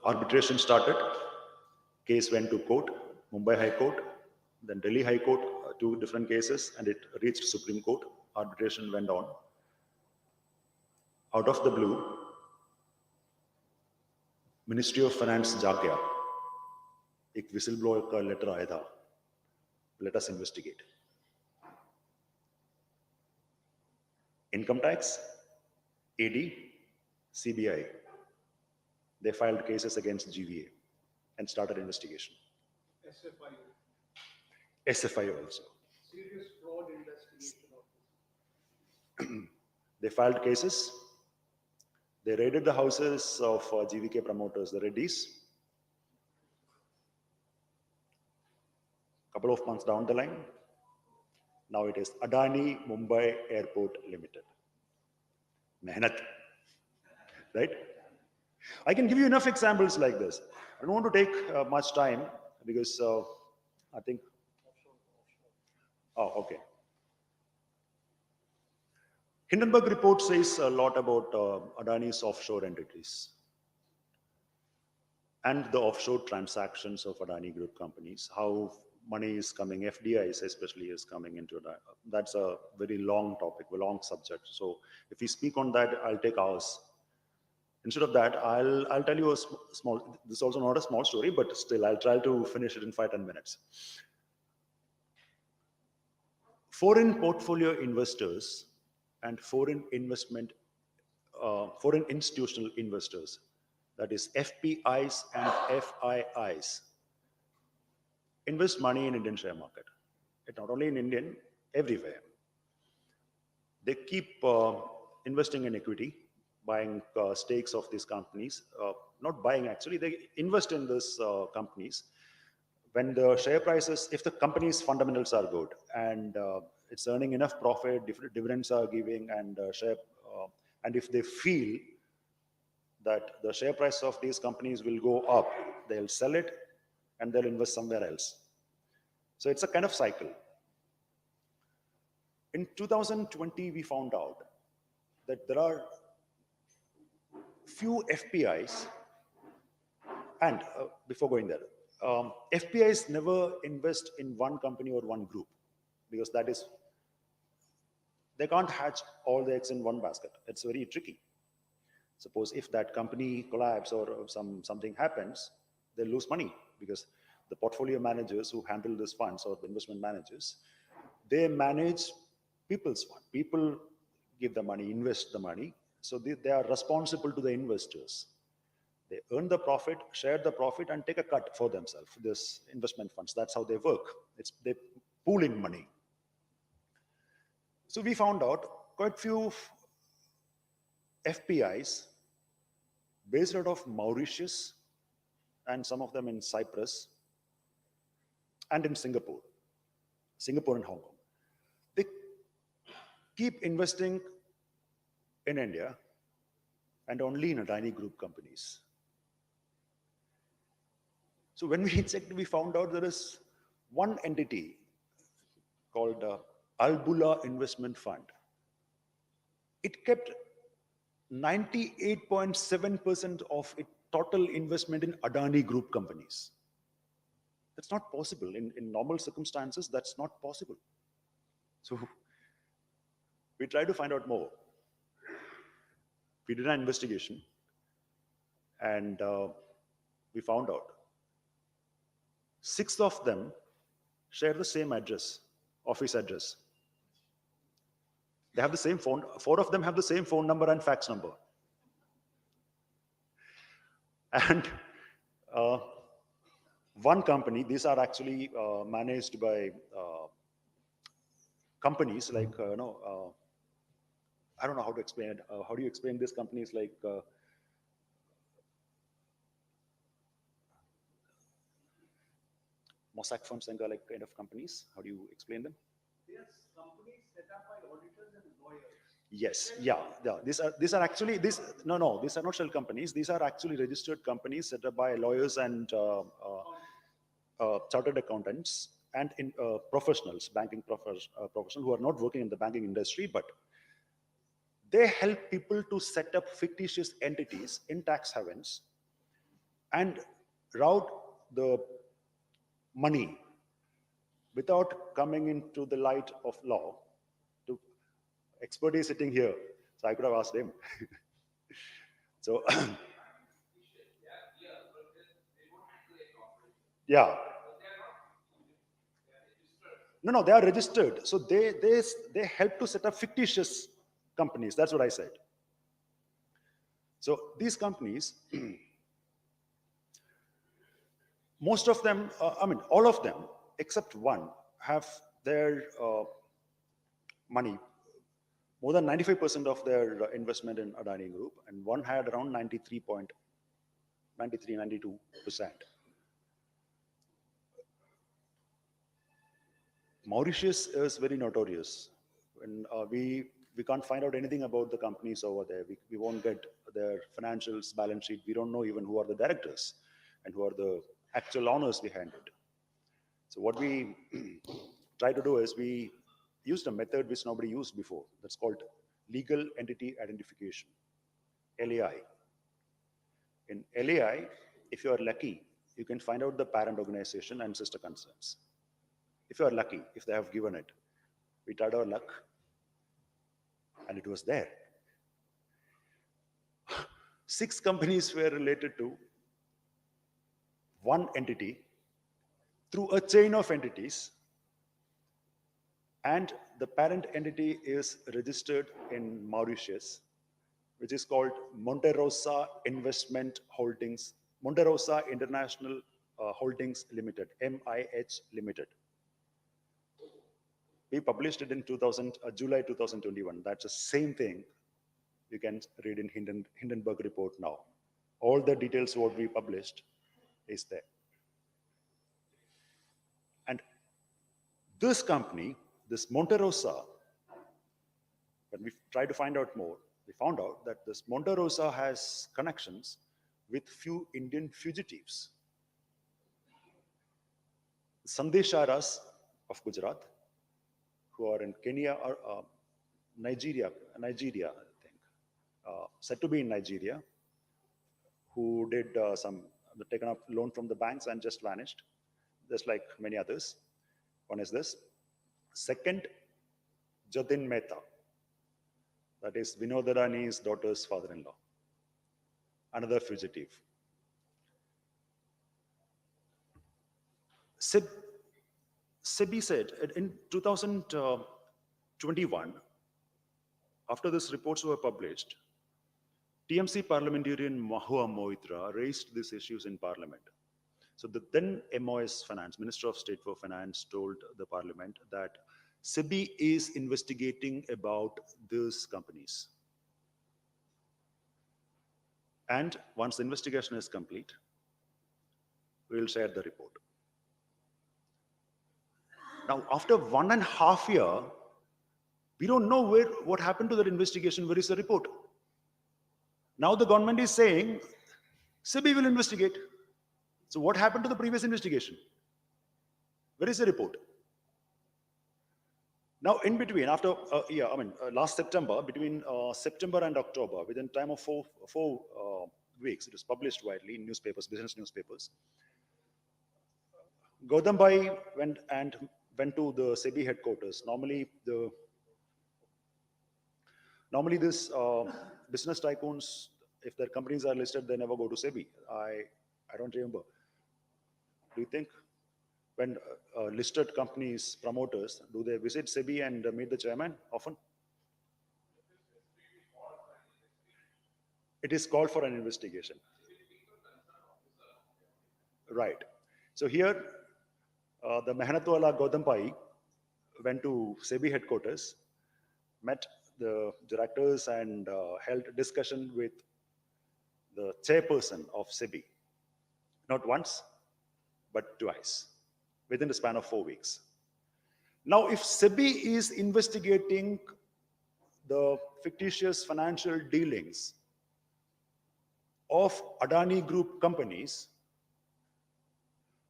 arbitration started, case went to court, Mumbai High Court, then Delhi High Court, 2 different cases, and it reached Supreme Court. Arbitration went on. Out of the blue, Ministry of Finance जाग गया, एक whistleblower का letter आया था, let us investigate. Income tax, AD, CBI, they filed cases against GVA and started investigation. SFI also. Serious fraud investigation. They filed cases. They raided the houses of GVK promoters, the Reddys. Couple of months down the line, now it is Adani Mumbai Airport Limited. Mehnat, right? I can give you enough examples like this. I don't want to take much time because I think. Oh, okay. Hindenburg report says a lot about Adani's offshore entities and the offshore transactions of Adani Group companies, how money is coming, FDIs especially is coming into that. That's a very long topic, a long subject. So if we speak on that, I'll take hours. Instead of that, I'll tell you a small, this is also not a small story, but still I'll try to finish it in 5-10 minutes. Foreign portfolio investors and foreign institutional investors, that is FPIs and FIIs, invest money in Indian share market. It's not only in Indian, everywhere. They keep investing in equity, buying stakes of these companies, not buying actually, they invest in these companies. When the share prices, if the company's fundamentals are good and it's earning enough profit, different dividends are giving, and and if they feel that the share price of these companies will go up, they'll sell it and they'll invest somewhere else. So it's a kind of cycle. In 2020, we found out that there are few FPIs, and before going there, FPIs never invest in one company or one group, because that is, they can't hatch all the eggs in one basket. It's very tricky. Suppose if that company collapses or something happens, they'll lose money because the portfolio managers who handle these funds or the investment managers, they manage people's fund. People give the money, invest the money. So they are responsible to the investors. They earn the profit, share the profit, and take a cut for themselves. This investment funds, that's how they work. They pool in money. So we found out quite few FPIs based out of Mauritius and some of them in Cyprus and in Singapore and Hong Kong. They keep investing in India and only in Adani Group companies. So when we checked, we found out there is one entity called Albula Investment Fund. It kept 98.7% of its total investment in Adani Group companies. That's not possible. In normal circumstances, that's not possible. So we tried to find out more. We did an investigation and we found out 6 of them share the same address, office address. They have the same phone, 4 of them have the same phone number and fax number. And one company, these are actually managed by companies like, I don't know how to explain it. How do you explain these companies like Mossack Fonseca, like kind of companies? How do you explain them? Yes, companies set up by auditors and lawyers. Yes, yeah. These are actually these are not shell companies. These are actually registered companies set up by lawyers and chartered accountants and in professionals, banking professionals who are not working in the banking industry, but they help people to set up fictitious entities in tax havens and route the money without coming into the light of law. To expert is sitting here, so I could have asked him. So yeah. No, they are registered. So they help to set up fictitious companies. That's what I said. So these companies, most of them, all of them, except one, have their money, more than 95% of their investment in Adani Group, and one had around 92%. Mauritius is very notorious. When we can't find out anything about the companies over there. We won't get their financials, balance sheet. We don't know even who are the directors and who are the actual owners behind it. So what we try to do is we used a method which nobody used before. That's called legal entity identification, LAI. In LAI, if you are lucky, you can find out the parent organization and sister concerns. If you are lucky, if they have given it. We tried our luck, and it was there. 6 companies were related to one entity through a chain of entities, and the parent entity is registered in Mauritius, which is called Monterosa Investment Holdings, Monterosa International Holdings Limited, MIH Limited. We published it in July 2021. That's the same thing you can read in Hindenburg report now. All the details what we published is there. And this company, this Monterosa, when we tried to find out more, we found out that this Monterosa has connections with few Indian fugitives. Sandesharas of Gujarat, who are in Kenya or Nigeria, I think, said to be in Nigeria, who did taken up loan from the banks and just vanished, just like many others. One is this. Second, Jatin Mehta, that is Vinod Adani's daughter's father-in-law. another fugitive. SEBI said in 2021, after these reports were published, TMC parliamentarian Mahua Moitra raised these issues in Parliament. So the then MOS Finance, Minister of State for Finance, told the Parliament that SEBI is investigating about these companies. And once the investigation is complete, we will share the report. Now, after 1.5 years, we don't know what happened to that investigation. Where is the report? Now the government is saying SEBI will investigate. So what happened to the previous investigation? Where is the report? Now, in between, after last September, between September and October, within time of four weeks, it was published widely in newspapers, business newspapers. Gautam Bhai went to the SEBI headquarters. Normally, this business tycoons, if their companies are listed, they never go to SEBI. I don't remember. Do you think when listed companies, promoters, do they visit SEBI and meet the chairman often? It is called for an investigation. Right. So here, the Mehnatwala Gautam Pai went to SEBI headquarters, met the directors and held a discussion with the chairperson of SEBI. Not once, but twice, within the span of 4 weeks. Now, if SEBI is investigating the fictitious financial dealings of Adani Group companies,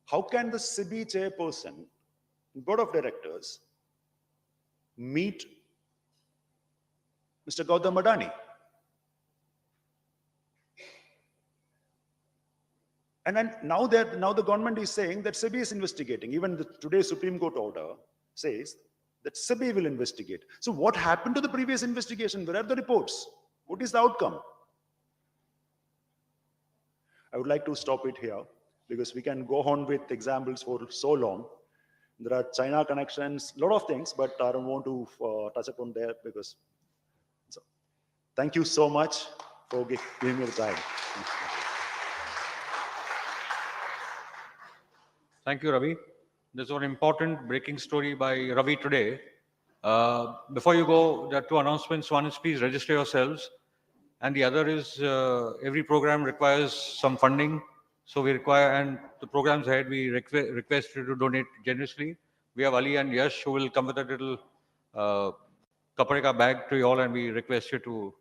how can the SEBI chairperson, board of directors, meet Mr. Gautam Adani? And then now the government is saying that SEBI is investigating. Even today's Supreme Court order says that SEBI will investigate. So what happened to the previous investigation? Where are the reports? What is the outcome? I would like to stop it here because we can go on with examples for so long. There are China connections, a lot of things, but I don't want to touch upon there because. So, thank you so much for giving me the time. Thank you, Ravi. This was an important breaking story by Ravi today. Before you go, there are two announcements. One is please register yourselves. And the other is every program requires some funding. So we require, and the program's head, we request you to donate generously. We have Ali and Yash who will come with a little kapareka bag to you all, and we request you to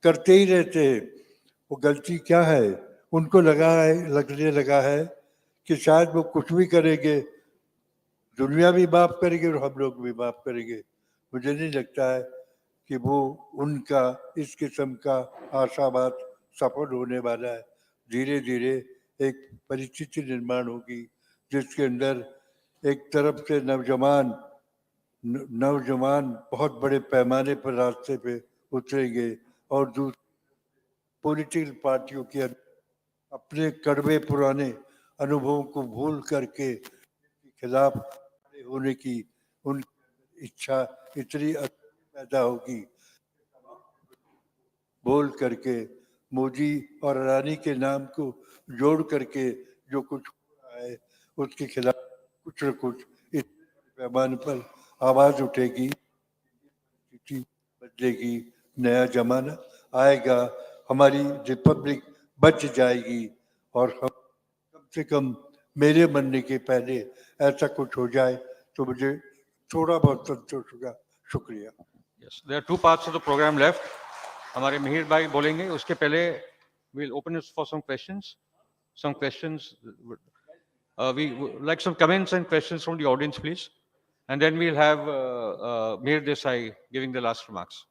करते ही रहते हैं। वो गलती क्या है, उनको लगने लगा है कि शायद वो कुछ भी करेंगे, दुनिया भी माफ करेगी और हम लोग भी माफ करेंगे। मुझे नहीं लगता है कि वो उनका इस किस्म का आशावाद सफल होने वाला है। धीरे धीरे एक परिस्थिति निर्माण होगी जिसके अंदर एक तरफ से नौजवान बहुत बड़े पैमाने पर रास्ते पे उतरेंगे और दूसरी पॉलिटिकल पार्टियों के अपने कड़वे पुराने अनुभवों को भूल करके खिलाफ होने की उन इच्छा इतनी पैदा होगी, बोल करके मोदी और अडानी के नाम को जोड़ करके जो कुछ हो रहा है उसके खिलाफ कुछ न कुछ इस पैमाने पर आवाज उठेगी, स्थिति बदलेगी, नया जमाना आएगा, हमारी रिपब्लिक बच जाएगी और हम कम से कम मेरे मरने के पहले ऐसा कुछ हो जाए तो मुझे थोड़ा बहुत संतोष होगा। शुक्रिया। Yes, there are two parts of the program left. हमारे मिहिर भाई बोलेंगे, उसके पहले we'll open it for some questions. Some questions. We would like some comments and questions from the audience, please. And then we'll have Mihir Desai giving the last remarks.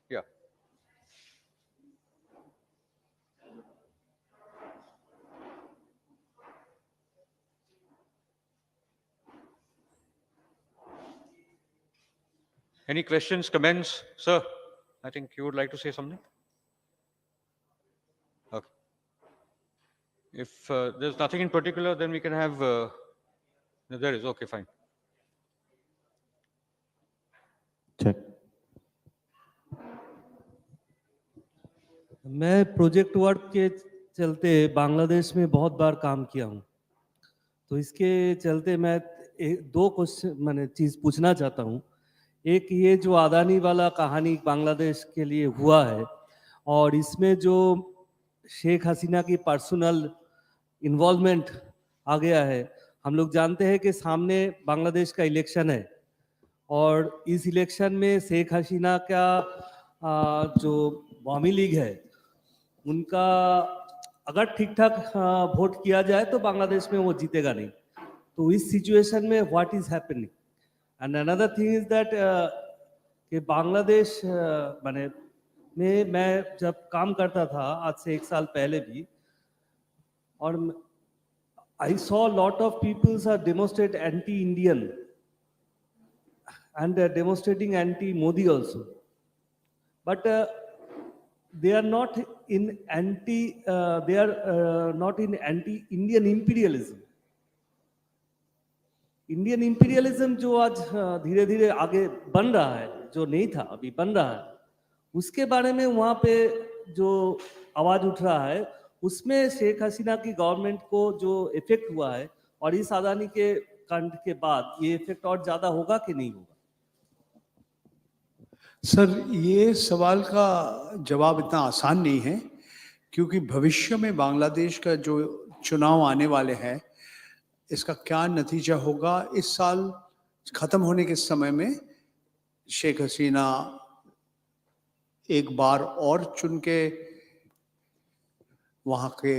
Yeah. Any questions, comments? Sir, I think you would like to say something. Okay. If there's nothing in particular, then we can have. There is. Okay, fine. Check. मैं project work के चलते बांग्लादेश में बहुत बार काम किया हूँ, तो इसके चलते मैं दो क्वेश्चन मैंने चीज़ पूछना चाहता हूँ। एक, ये जो अडानी वाला कहानी बांग्लादेश के लिए हुआ है और इसमें जो शेख हसीना की पर्सनल इन्वॉल्वमेंट आ गया है, हम लोग जानते हैं कि सामने बांग्लादेश का इलेक्शन है और इस इलेक्शन में शेख हसीना का जो अवामी लीग है उनका अगर ठीक ठाक वोट किया जाए तो बांग्लादेश में वो जीतेगा नहीं। तो इस सिचुएशन में what is happening? And another thing is that कि बांग्लादेश में मैं जब काम करता था आज से 1 साल पहले भी, और I saw lot of peoples are demonstrate anti Indian and demonstrating anti-Modi also, but they are not in anti-Indian imperialism. Indian imperialism जो आज धीरे धीरे आगे बन रहा है, जो नहीं था अभी बन रहा है, उसके बारे में वहाँ पे जो आवाज उठ रहा है, उसमें शेख हसीना की गवर्नमेंट को जो इफेक्ट हुआ है और इस अडानी के कांड के बाद ये इफेक्ट और ज्यादा होगा कि नहीं होगा? सर, ये सवाल का जवाब इतना आसान नहीं है, क्योंकि भविष्य में बांग्लादेश का जो चुनाव आने वाले हैं, इसका क्या नतीजा होगा, इस साल खत्म होने के समय में शेख हसीना एक बार और चुन के वहाँ के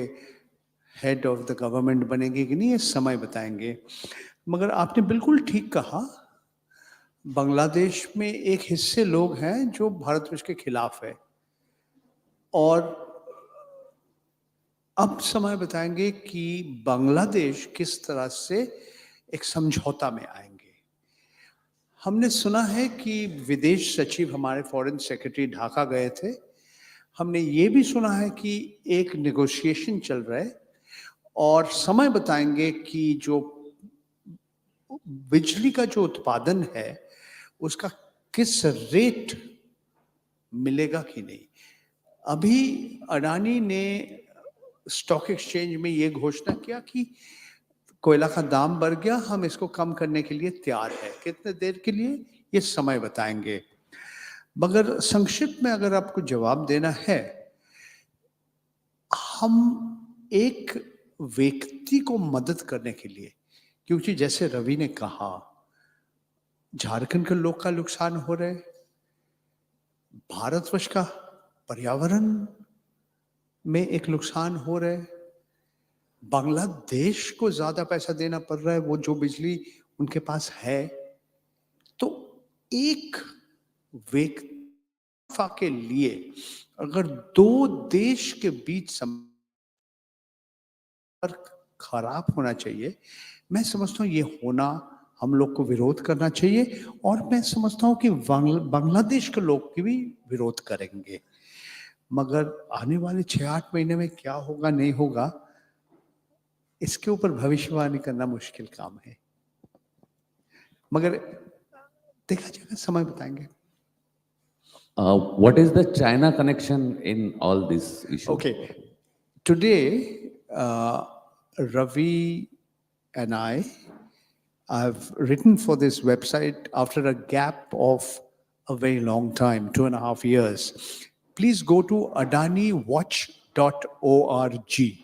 हेड ऑफ द गवर्नमेंट बनेंगे कि नहीं, ये समय बताएंगे। मगर आपने बिल्कुल ठीक कहा, बांग्लादेश में एक हिस्से लोग हैं जो भारतवर्ष के खिलाफ है, और अब समय बताएंगे कि बांग्लादेश किस तरह से एक समझौता में आएंगे। हमने सुना है कि विदेश सचिव हमारे फॉरेन सेक्रेटरी ढाका गए थे। हमने ये भी सुना है कि एक नेगोशिएशन चल रहा है, और समय बताएंगे कि जो बिजली का जो उत्पादन है उसका किस रेट मिलेगा कि नहीं। अभी अडानी ने स्टॉक एक्सचेंज में ये घोषणा किया कि कोयला का दाम बढ़ गया, हम इसको कम करने के लिए तैयार है। कितने देर के लिए, ये समय बताएंगे। मगर संक्षिप्त में अगर आपको जवाब देना है, हम एक व्यक्ति को मदद करने के लिए, क्योंकि जैसे रवि ने कहा, झारखंड के लोग का नुकसान हो रहा है, भारतवर्ष का पर्यावरण में एक नुकसान हो रहा है, बांग्लादेश को ज्यादा पैसा देना पड़ रहा है वो जो बिजली उनके पास है, तो एक वेकफा के लिए अगर दो देश के बीच संपर्क खराब होना चाहिए, मैं समझता हूँ ये होना हम लोग को विरोध करना चाहिए, और मैं समझता हूँ कि बांग्लादेश के लोग की भी विरोध करेंगे। मगर आने वाले 6-8 महीने में क्या होगा नहीं होगा, इसके ऊपर भविष्यवाणी करना मुश्किल काम है, मगर देखा जाएगा, समय बताएंगे। What is the China connection in all this issue? Okay, today Ravi and I've written for this website after a gap of a very long time, 2.5 years. Please go to adaniwatch.org.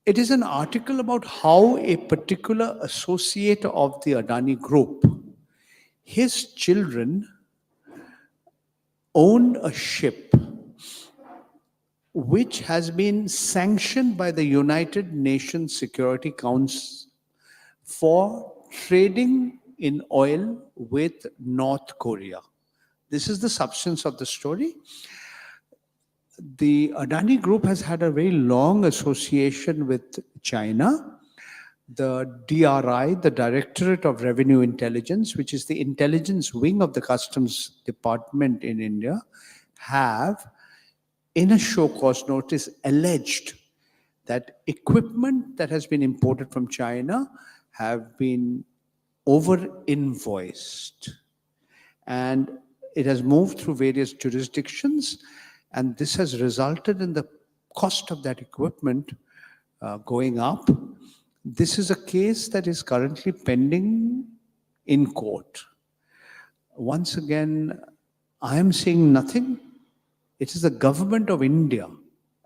It is an article about how a particular associate of the Adani group, his children own a ship which has been sanctioned by the United Nations Security Council for trading in oil with North Korea. This is the substance of the story. The Adani Group has had a very long association with China. The DRI, the Directorate of Revenue Intelligence, which is the intelligence wing of the Customs Department in India, have, in a show cause notice, alleged that equipment that has been imported from China have been over-invoiced. And it has moved through various jurisdictions, and this has resulted in the cost of that equipment going up. This is a case that is currently pending in court. Once again, I am saying nothing. It is the government of India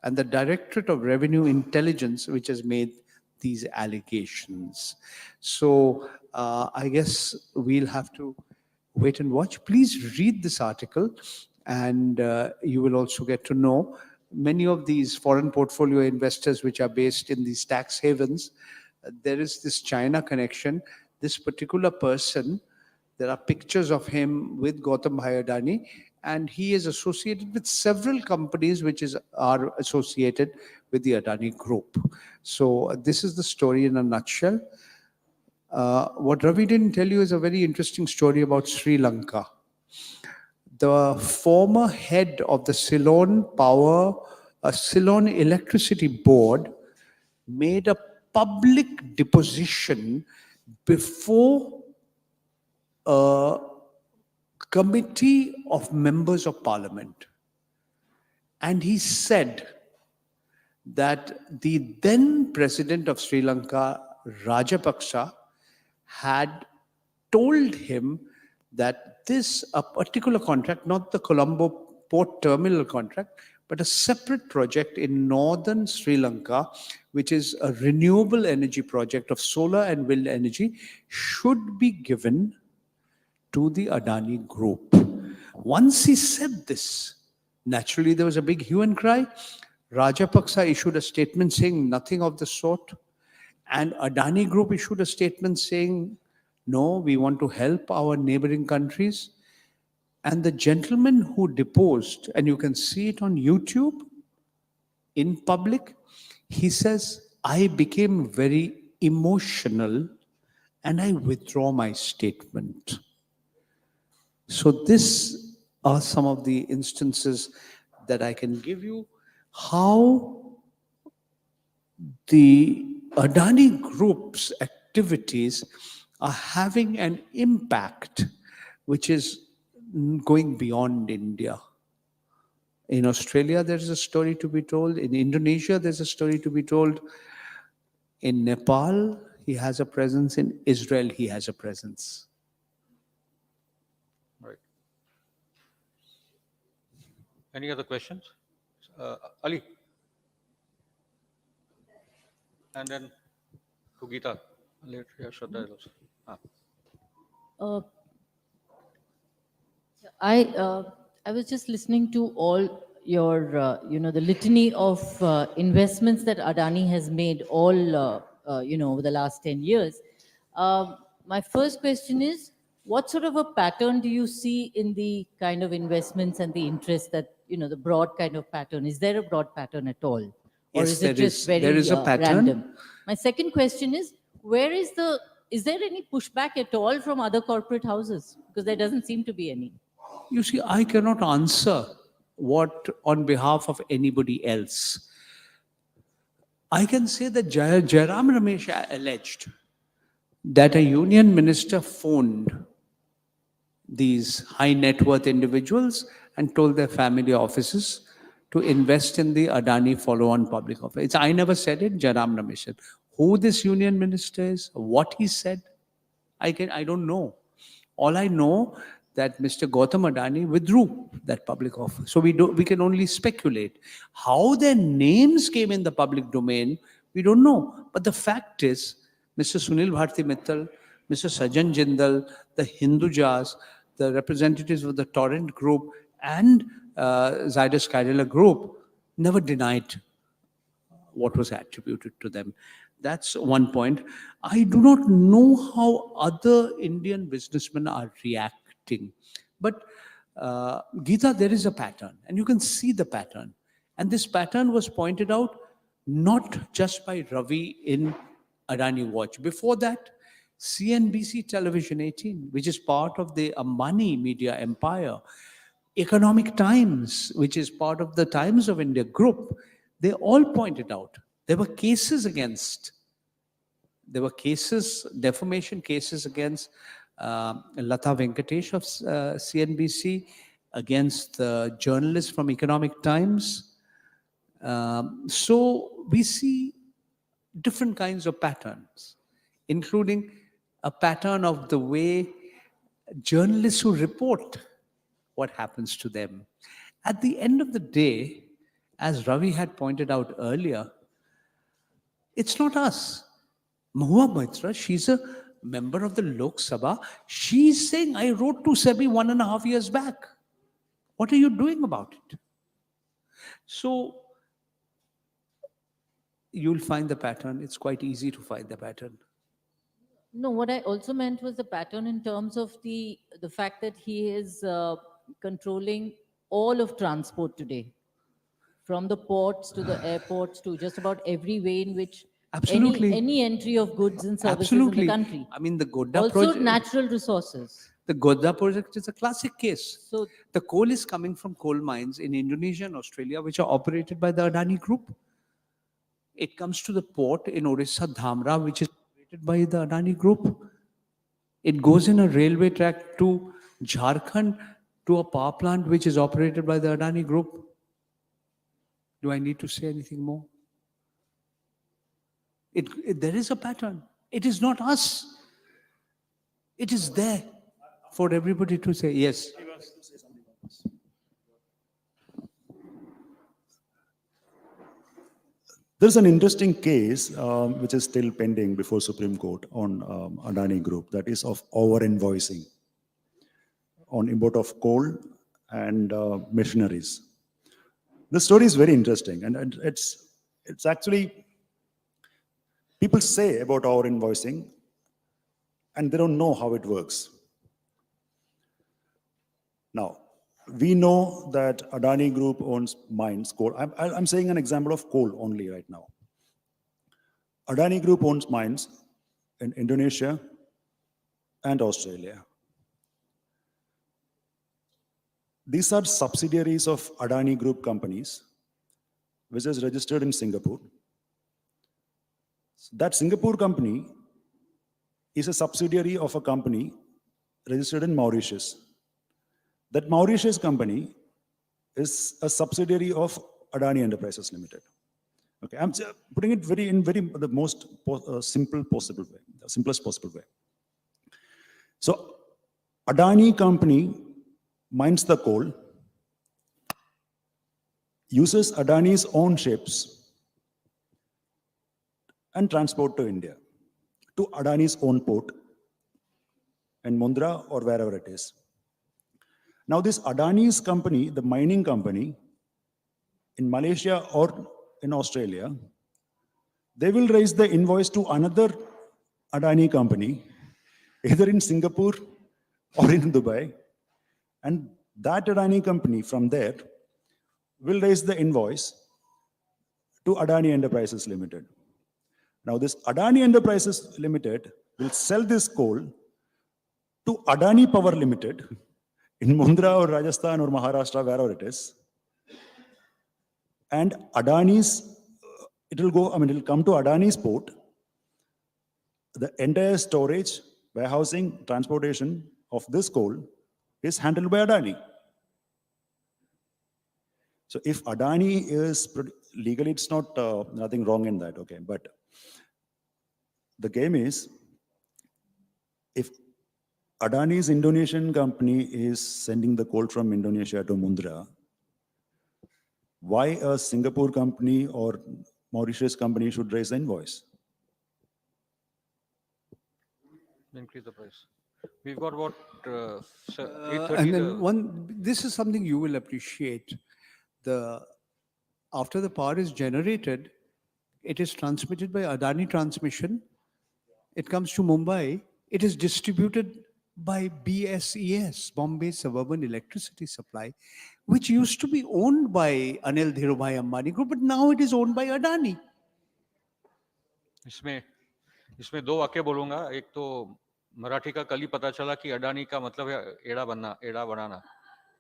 and the Directorate of Revenue Intelligence which has made these allegations. So I guess we'll have to wait and watch. Please read this article, and you will also get to know many of these foreign portfolio investors which are based in these tax havens. There is this China connection. This particular person, there are pictures of him with Gautam Bhai Adani, and he is associated with several companies which are associated with the Adani Group. So this is the story in a nutshell. What Ravi didn't tell you is a very interesting story about Sri Lanka. The former head of the Ceylon Electricity Board made a public deposition before a committee of members of parliament. And he said that the then president of Sri Lanka, Rajapaksa, had told him that a particular contract, not the Colombo port terminal contract, but a separate project in northern Sri Lanka, which is a renewable energy project of solar and wind energy, should be given to the Adani Group. Once he said this, naturally there was a big hue and cry. Rajapaksa issued a statement saying nothing of the sort. And Adani Group issued a statement saying, no, we want to help our neighboring countries. And the gentleman who deposed, and you can see it on YouTube in public, he says, I became very emotional and I withdraw my statement. So these are some of the instances that I can give you how the Adani Group's activities are having an impact which is going beyond India. In Australia, there's a story to be told. In Indonesia, there's a story to be told. In Nepal, he has a presence. In Israel, he has a presence. Right. Any other questions? Ali? And then to Geeta. Later, yeah, Shraddha is also. Uh, I was just listening to all your, the litany of investments that Adani has made all, over the last 10 years. My first question is, what sort of a pattern do you see in the kind of investments and the interest that, the broad kind of pattern? Is there a broad pattern at all? Or Yes, is it just very there is a pattern. random? My second question is, is there any pushback at all from other corporate houses? Because there doesn't seem to be any. You see, I cannot answer what on behalf of anybody else. I can say that Jairam Ramesh alleged that a union minister phoned these high net worth individuals and told their family offices to invest in the Adani follow-on public offer. I never said it, Jairam Ramesh said. Who this union minister is, what he said, I don't know. All I know that Mr. Gautam Adani withdrew that public offer. So we can only speculate. How their names came in the public domain, we don't know. But the fact is, Mr. Sunil Bharti Mittal, Mr. Sajan Jindal, the Hindujas, the representatives of the Torrent Group and Zydus Cadila Group never denied what was attributed to them. That's one point. I do not know how other Indian businessmen are reacting. But Geeta, there is a pattern, and you can see the pattern. And this pattern was pointed out not just by Ravi in Adani Watch. Before that, CNBC Television 18, which is part of the Ambani media empire, Economic Times, which is part of the Times of India group, they all pointed out there were defamation cases against Lata Venkatesh of CNBC, against the journalists from Economic Times. So we see different kinds of patterns, including a pattern of the way journalists who report what happens to them. At the end of the day, as Ravi had pointed out earlier, it's not us. Mahua Maitra, she's a member of the Lok Sabha. She's saying, I wrote to SEBI 1.5 years back. What are you doing about it? So you'll find the pattern. It's quite easy to find the pattern. No, what I also meant was the pattern in terms of the fact that he is controlling all of transport today, from the ports to the airports to just about every way in which Absolutely. any entry of goods and services Absolutely. in the country. I mean, the Godda Also project. natural resources. The Godda project is a classic case. So the coal is coming from coal mines in Indonesia and Australia, which are operated by the Adani Group. It comes to the port in Orissa, Dhamra, which is operated by the Adani Group. It goes in a railway track to Jharkhand, to a power plant which is operated by the Adani Group. Do I need to say anything more? There is a pattern. It is not us. It is there for everybody to say, yes. There's an interesting case which is still pending before Supreme Court on Adani Group, that is of over-invoicing on import of coal and machineries. The story is very interesting, and it's actually, people say about over-invoicing and they don't know how it works. Now, we know that Adani Group owns mines, coal. I'm saying an example of coal only right now. Adani Group owns mines in Indonesia and Australia. These are subsidiaries of Adani Group companies, which is registered in Singapore. That Singapore company is a subsidiary of a company registered in Mauritius. That Mauritius company is a subsidiary of Adani Enterprises Limited. Okay, I'm putting it the most simple possible way, the simplest possible way. So Adani company mines the coal, uses Adani's own ships and transport to India, to Adani's own port in Mundra or wherever it is. Now this Adani's company, the mining company, in Malaysia or in Australia, they will raise the invoice to another Adani company, either in Singapore or in Dubai, and that Adani company from there will raise the invoice to Adani Enterprises Limited. Now this Adani Enterprises Limited will sell this coal to Adani Power Limited in Mundra or Rajasthan or Maharashtra, wherever it is. And Adani's, it'll come to Adani's port. The entire storage, warehousing, transportation of this coal is handled by Adani. So if Adani is, legally it's not, nothing wrong in that, okay, but the game is, if Adani's Indonesian company is sending the coal from Indonesia to Mundra, why a Singapore company or Mauritius company should raise the invoice? Increase the price. We've got what, And 8:30. then this is something you will appreciate. After the power is generated, it is transmitted by Adani Transmission. It comes to Mumbai. It is distributed by BSES, Bombay Suburban Electricity Supply, which used to be owned by Anil Dhirubhai Ambani Group, but now it is owned by Adani. इसमें दो वाक्य बोलूंगा. एक तो मराठी का कल ही पता चला कि अडानी का मतलब है एड़ा बनाना.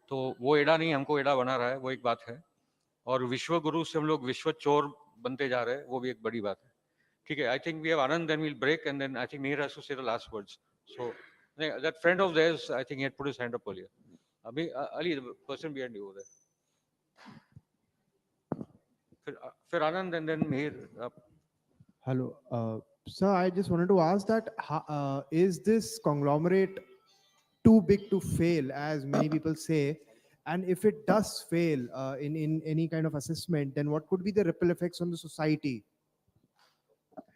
तो वो एड़ा नहीं, हमको एड़ा बना रहा है, वो एक बात है. और विश्व गुरु से हम लोग विश्व चोर बनते जा रहे हैं, वो भी एक बड़ी बात है. ठीक है, I think we have Anand, then we'll break, and then I think Mihir has to say the last words. So that friend of theirs, I think he had put his hand up earlier. Ali, the person behind you over there. फिर Anand and then Mihir. Hello. Sir, I just wanted to ask that, is this conglomerate too big to fail, as many people say? And if it does fail in any kind of assessment, then what could be the ripple effects on the society?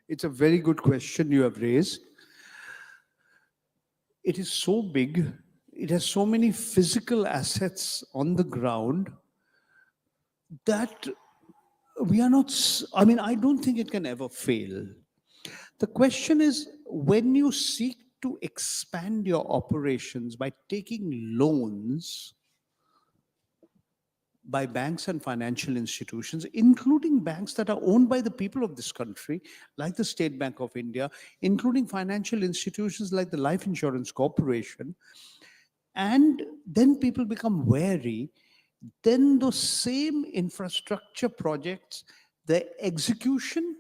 It's a very good question you have raised. It is so big. It has so many physical assets on the ground that we are not, I don't think it can ever fail. The question is, when you seek to expand your operations by taking loans by banks and financial institutions, including banks that are owned by the people of this country, like the State Bank of India, including financial institutions like the Life Insurance Corporation, and then people become wary, then those same infrastructure projects, the execution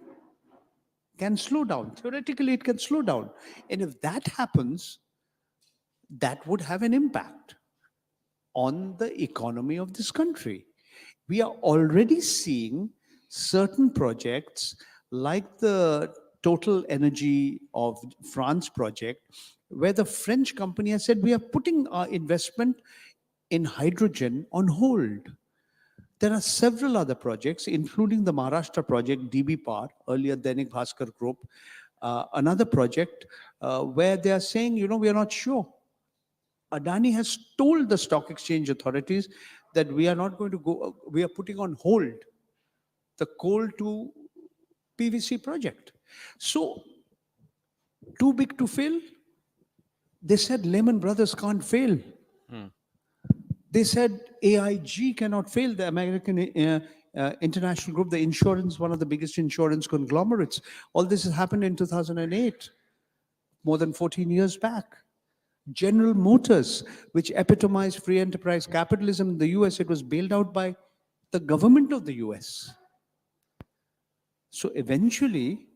can slow down. Theoretically, it can slow down. And if that happens, that would have an impact on the economy of this country. We are already seeing certain projects like the Total Energy of France project, where the French company has said, we are putting our investment in hydrogen on hold. There are several other projects, including the Maharashtra project, DB Par, earlier Dainik Bhaskar Group, another project where they are saying, we are not sure. Adani has told the stock exchange authorities that we are not going to go, we are putting on hold the coal to PVC project. So, too big to fail? They said Lehman Brothers can't fail. They said AIG cannot fail, the American International Group, the insurance, one of the biggest insurance conglomerates. All this has happened in 2008, more than 14 years back. General Motors, which epitomized free enterprise capitalism in the US, it was bailed out by the government of the US. So eventually,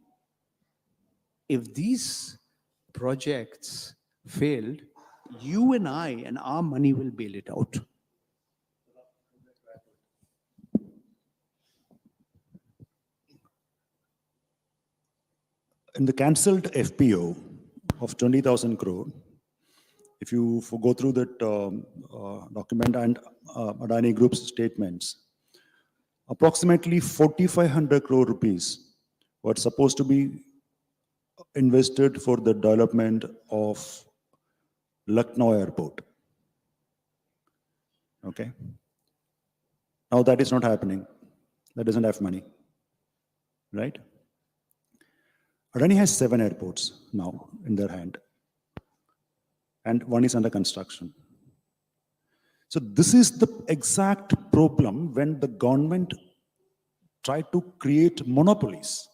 if these projects failed, you and I and our money will bail it out. In the cancelled FPO of 20,000 crore, if you go through that document and Adani Group's statements, approximately 4,500 crore rupees were supposed to be invested for the development of Lucknow Airport. Okay. Now that is not happening. That doesn't have money, right? Adani has 7 airports now in their hand, and one is under construction. So this is the exact problem when the government try to create monopolies.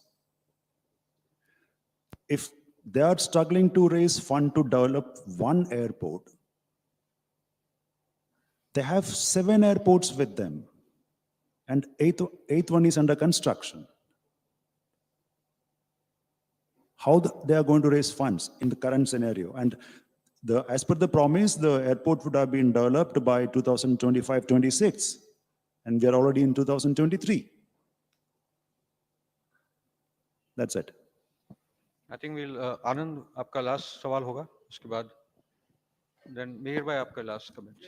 If they are struggling to raise fund to develop one airport, they have 7 airports with them, and eighth one is under construction. How they are going to raise funds in the current scenario? And as per the promise, the airport would have been developed by 2025-26, and we are already in 2023. That's it. I think we'll Anand, आपका last सवाल होगा उसके बाद then Mihir bhai आपका last comments.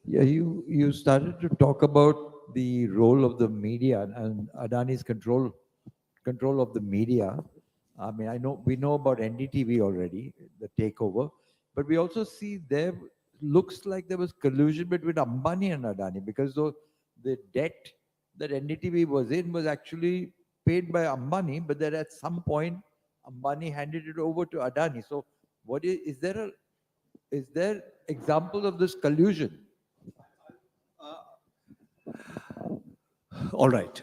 Yeah, you started to talk about the role of the media and Adani's control of the media. I mean, we know about NDTV already, the takeover, but we also see there looks like there was collusion between Ambani and Adani, because the debt that NDTV was in was actually paid by Ambani, but then at some point Ambani handed it over to Adani. So what is there examples of this collusion? All right.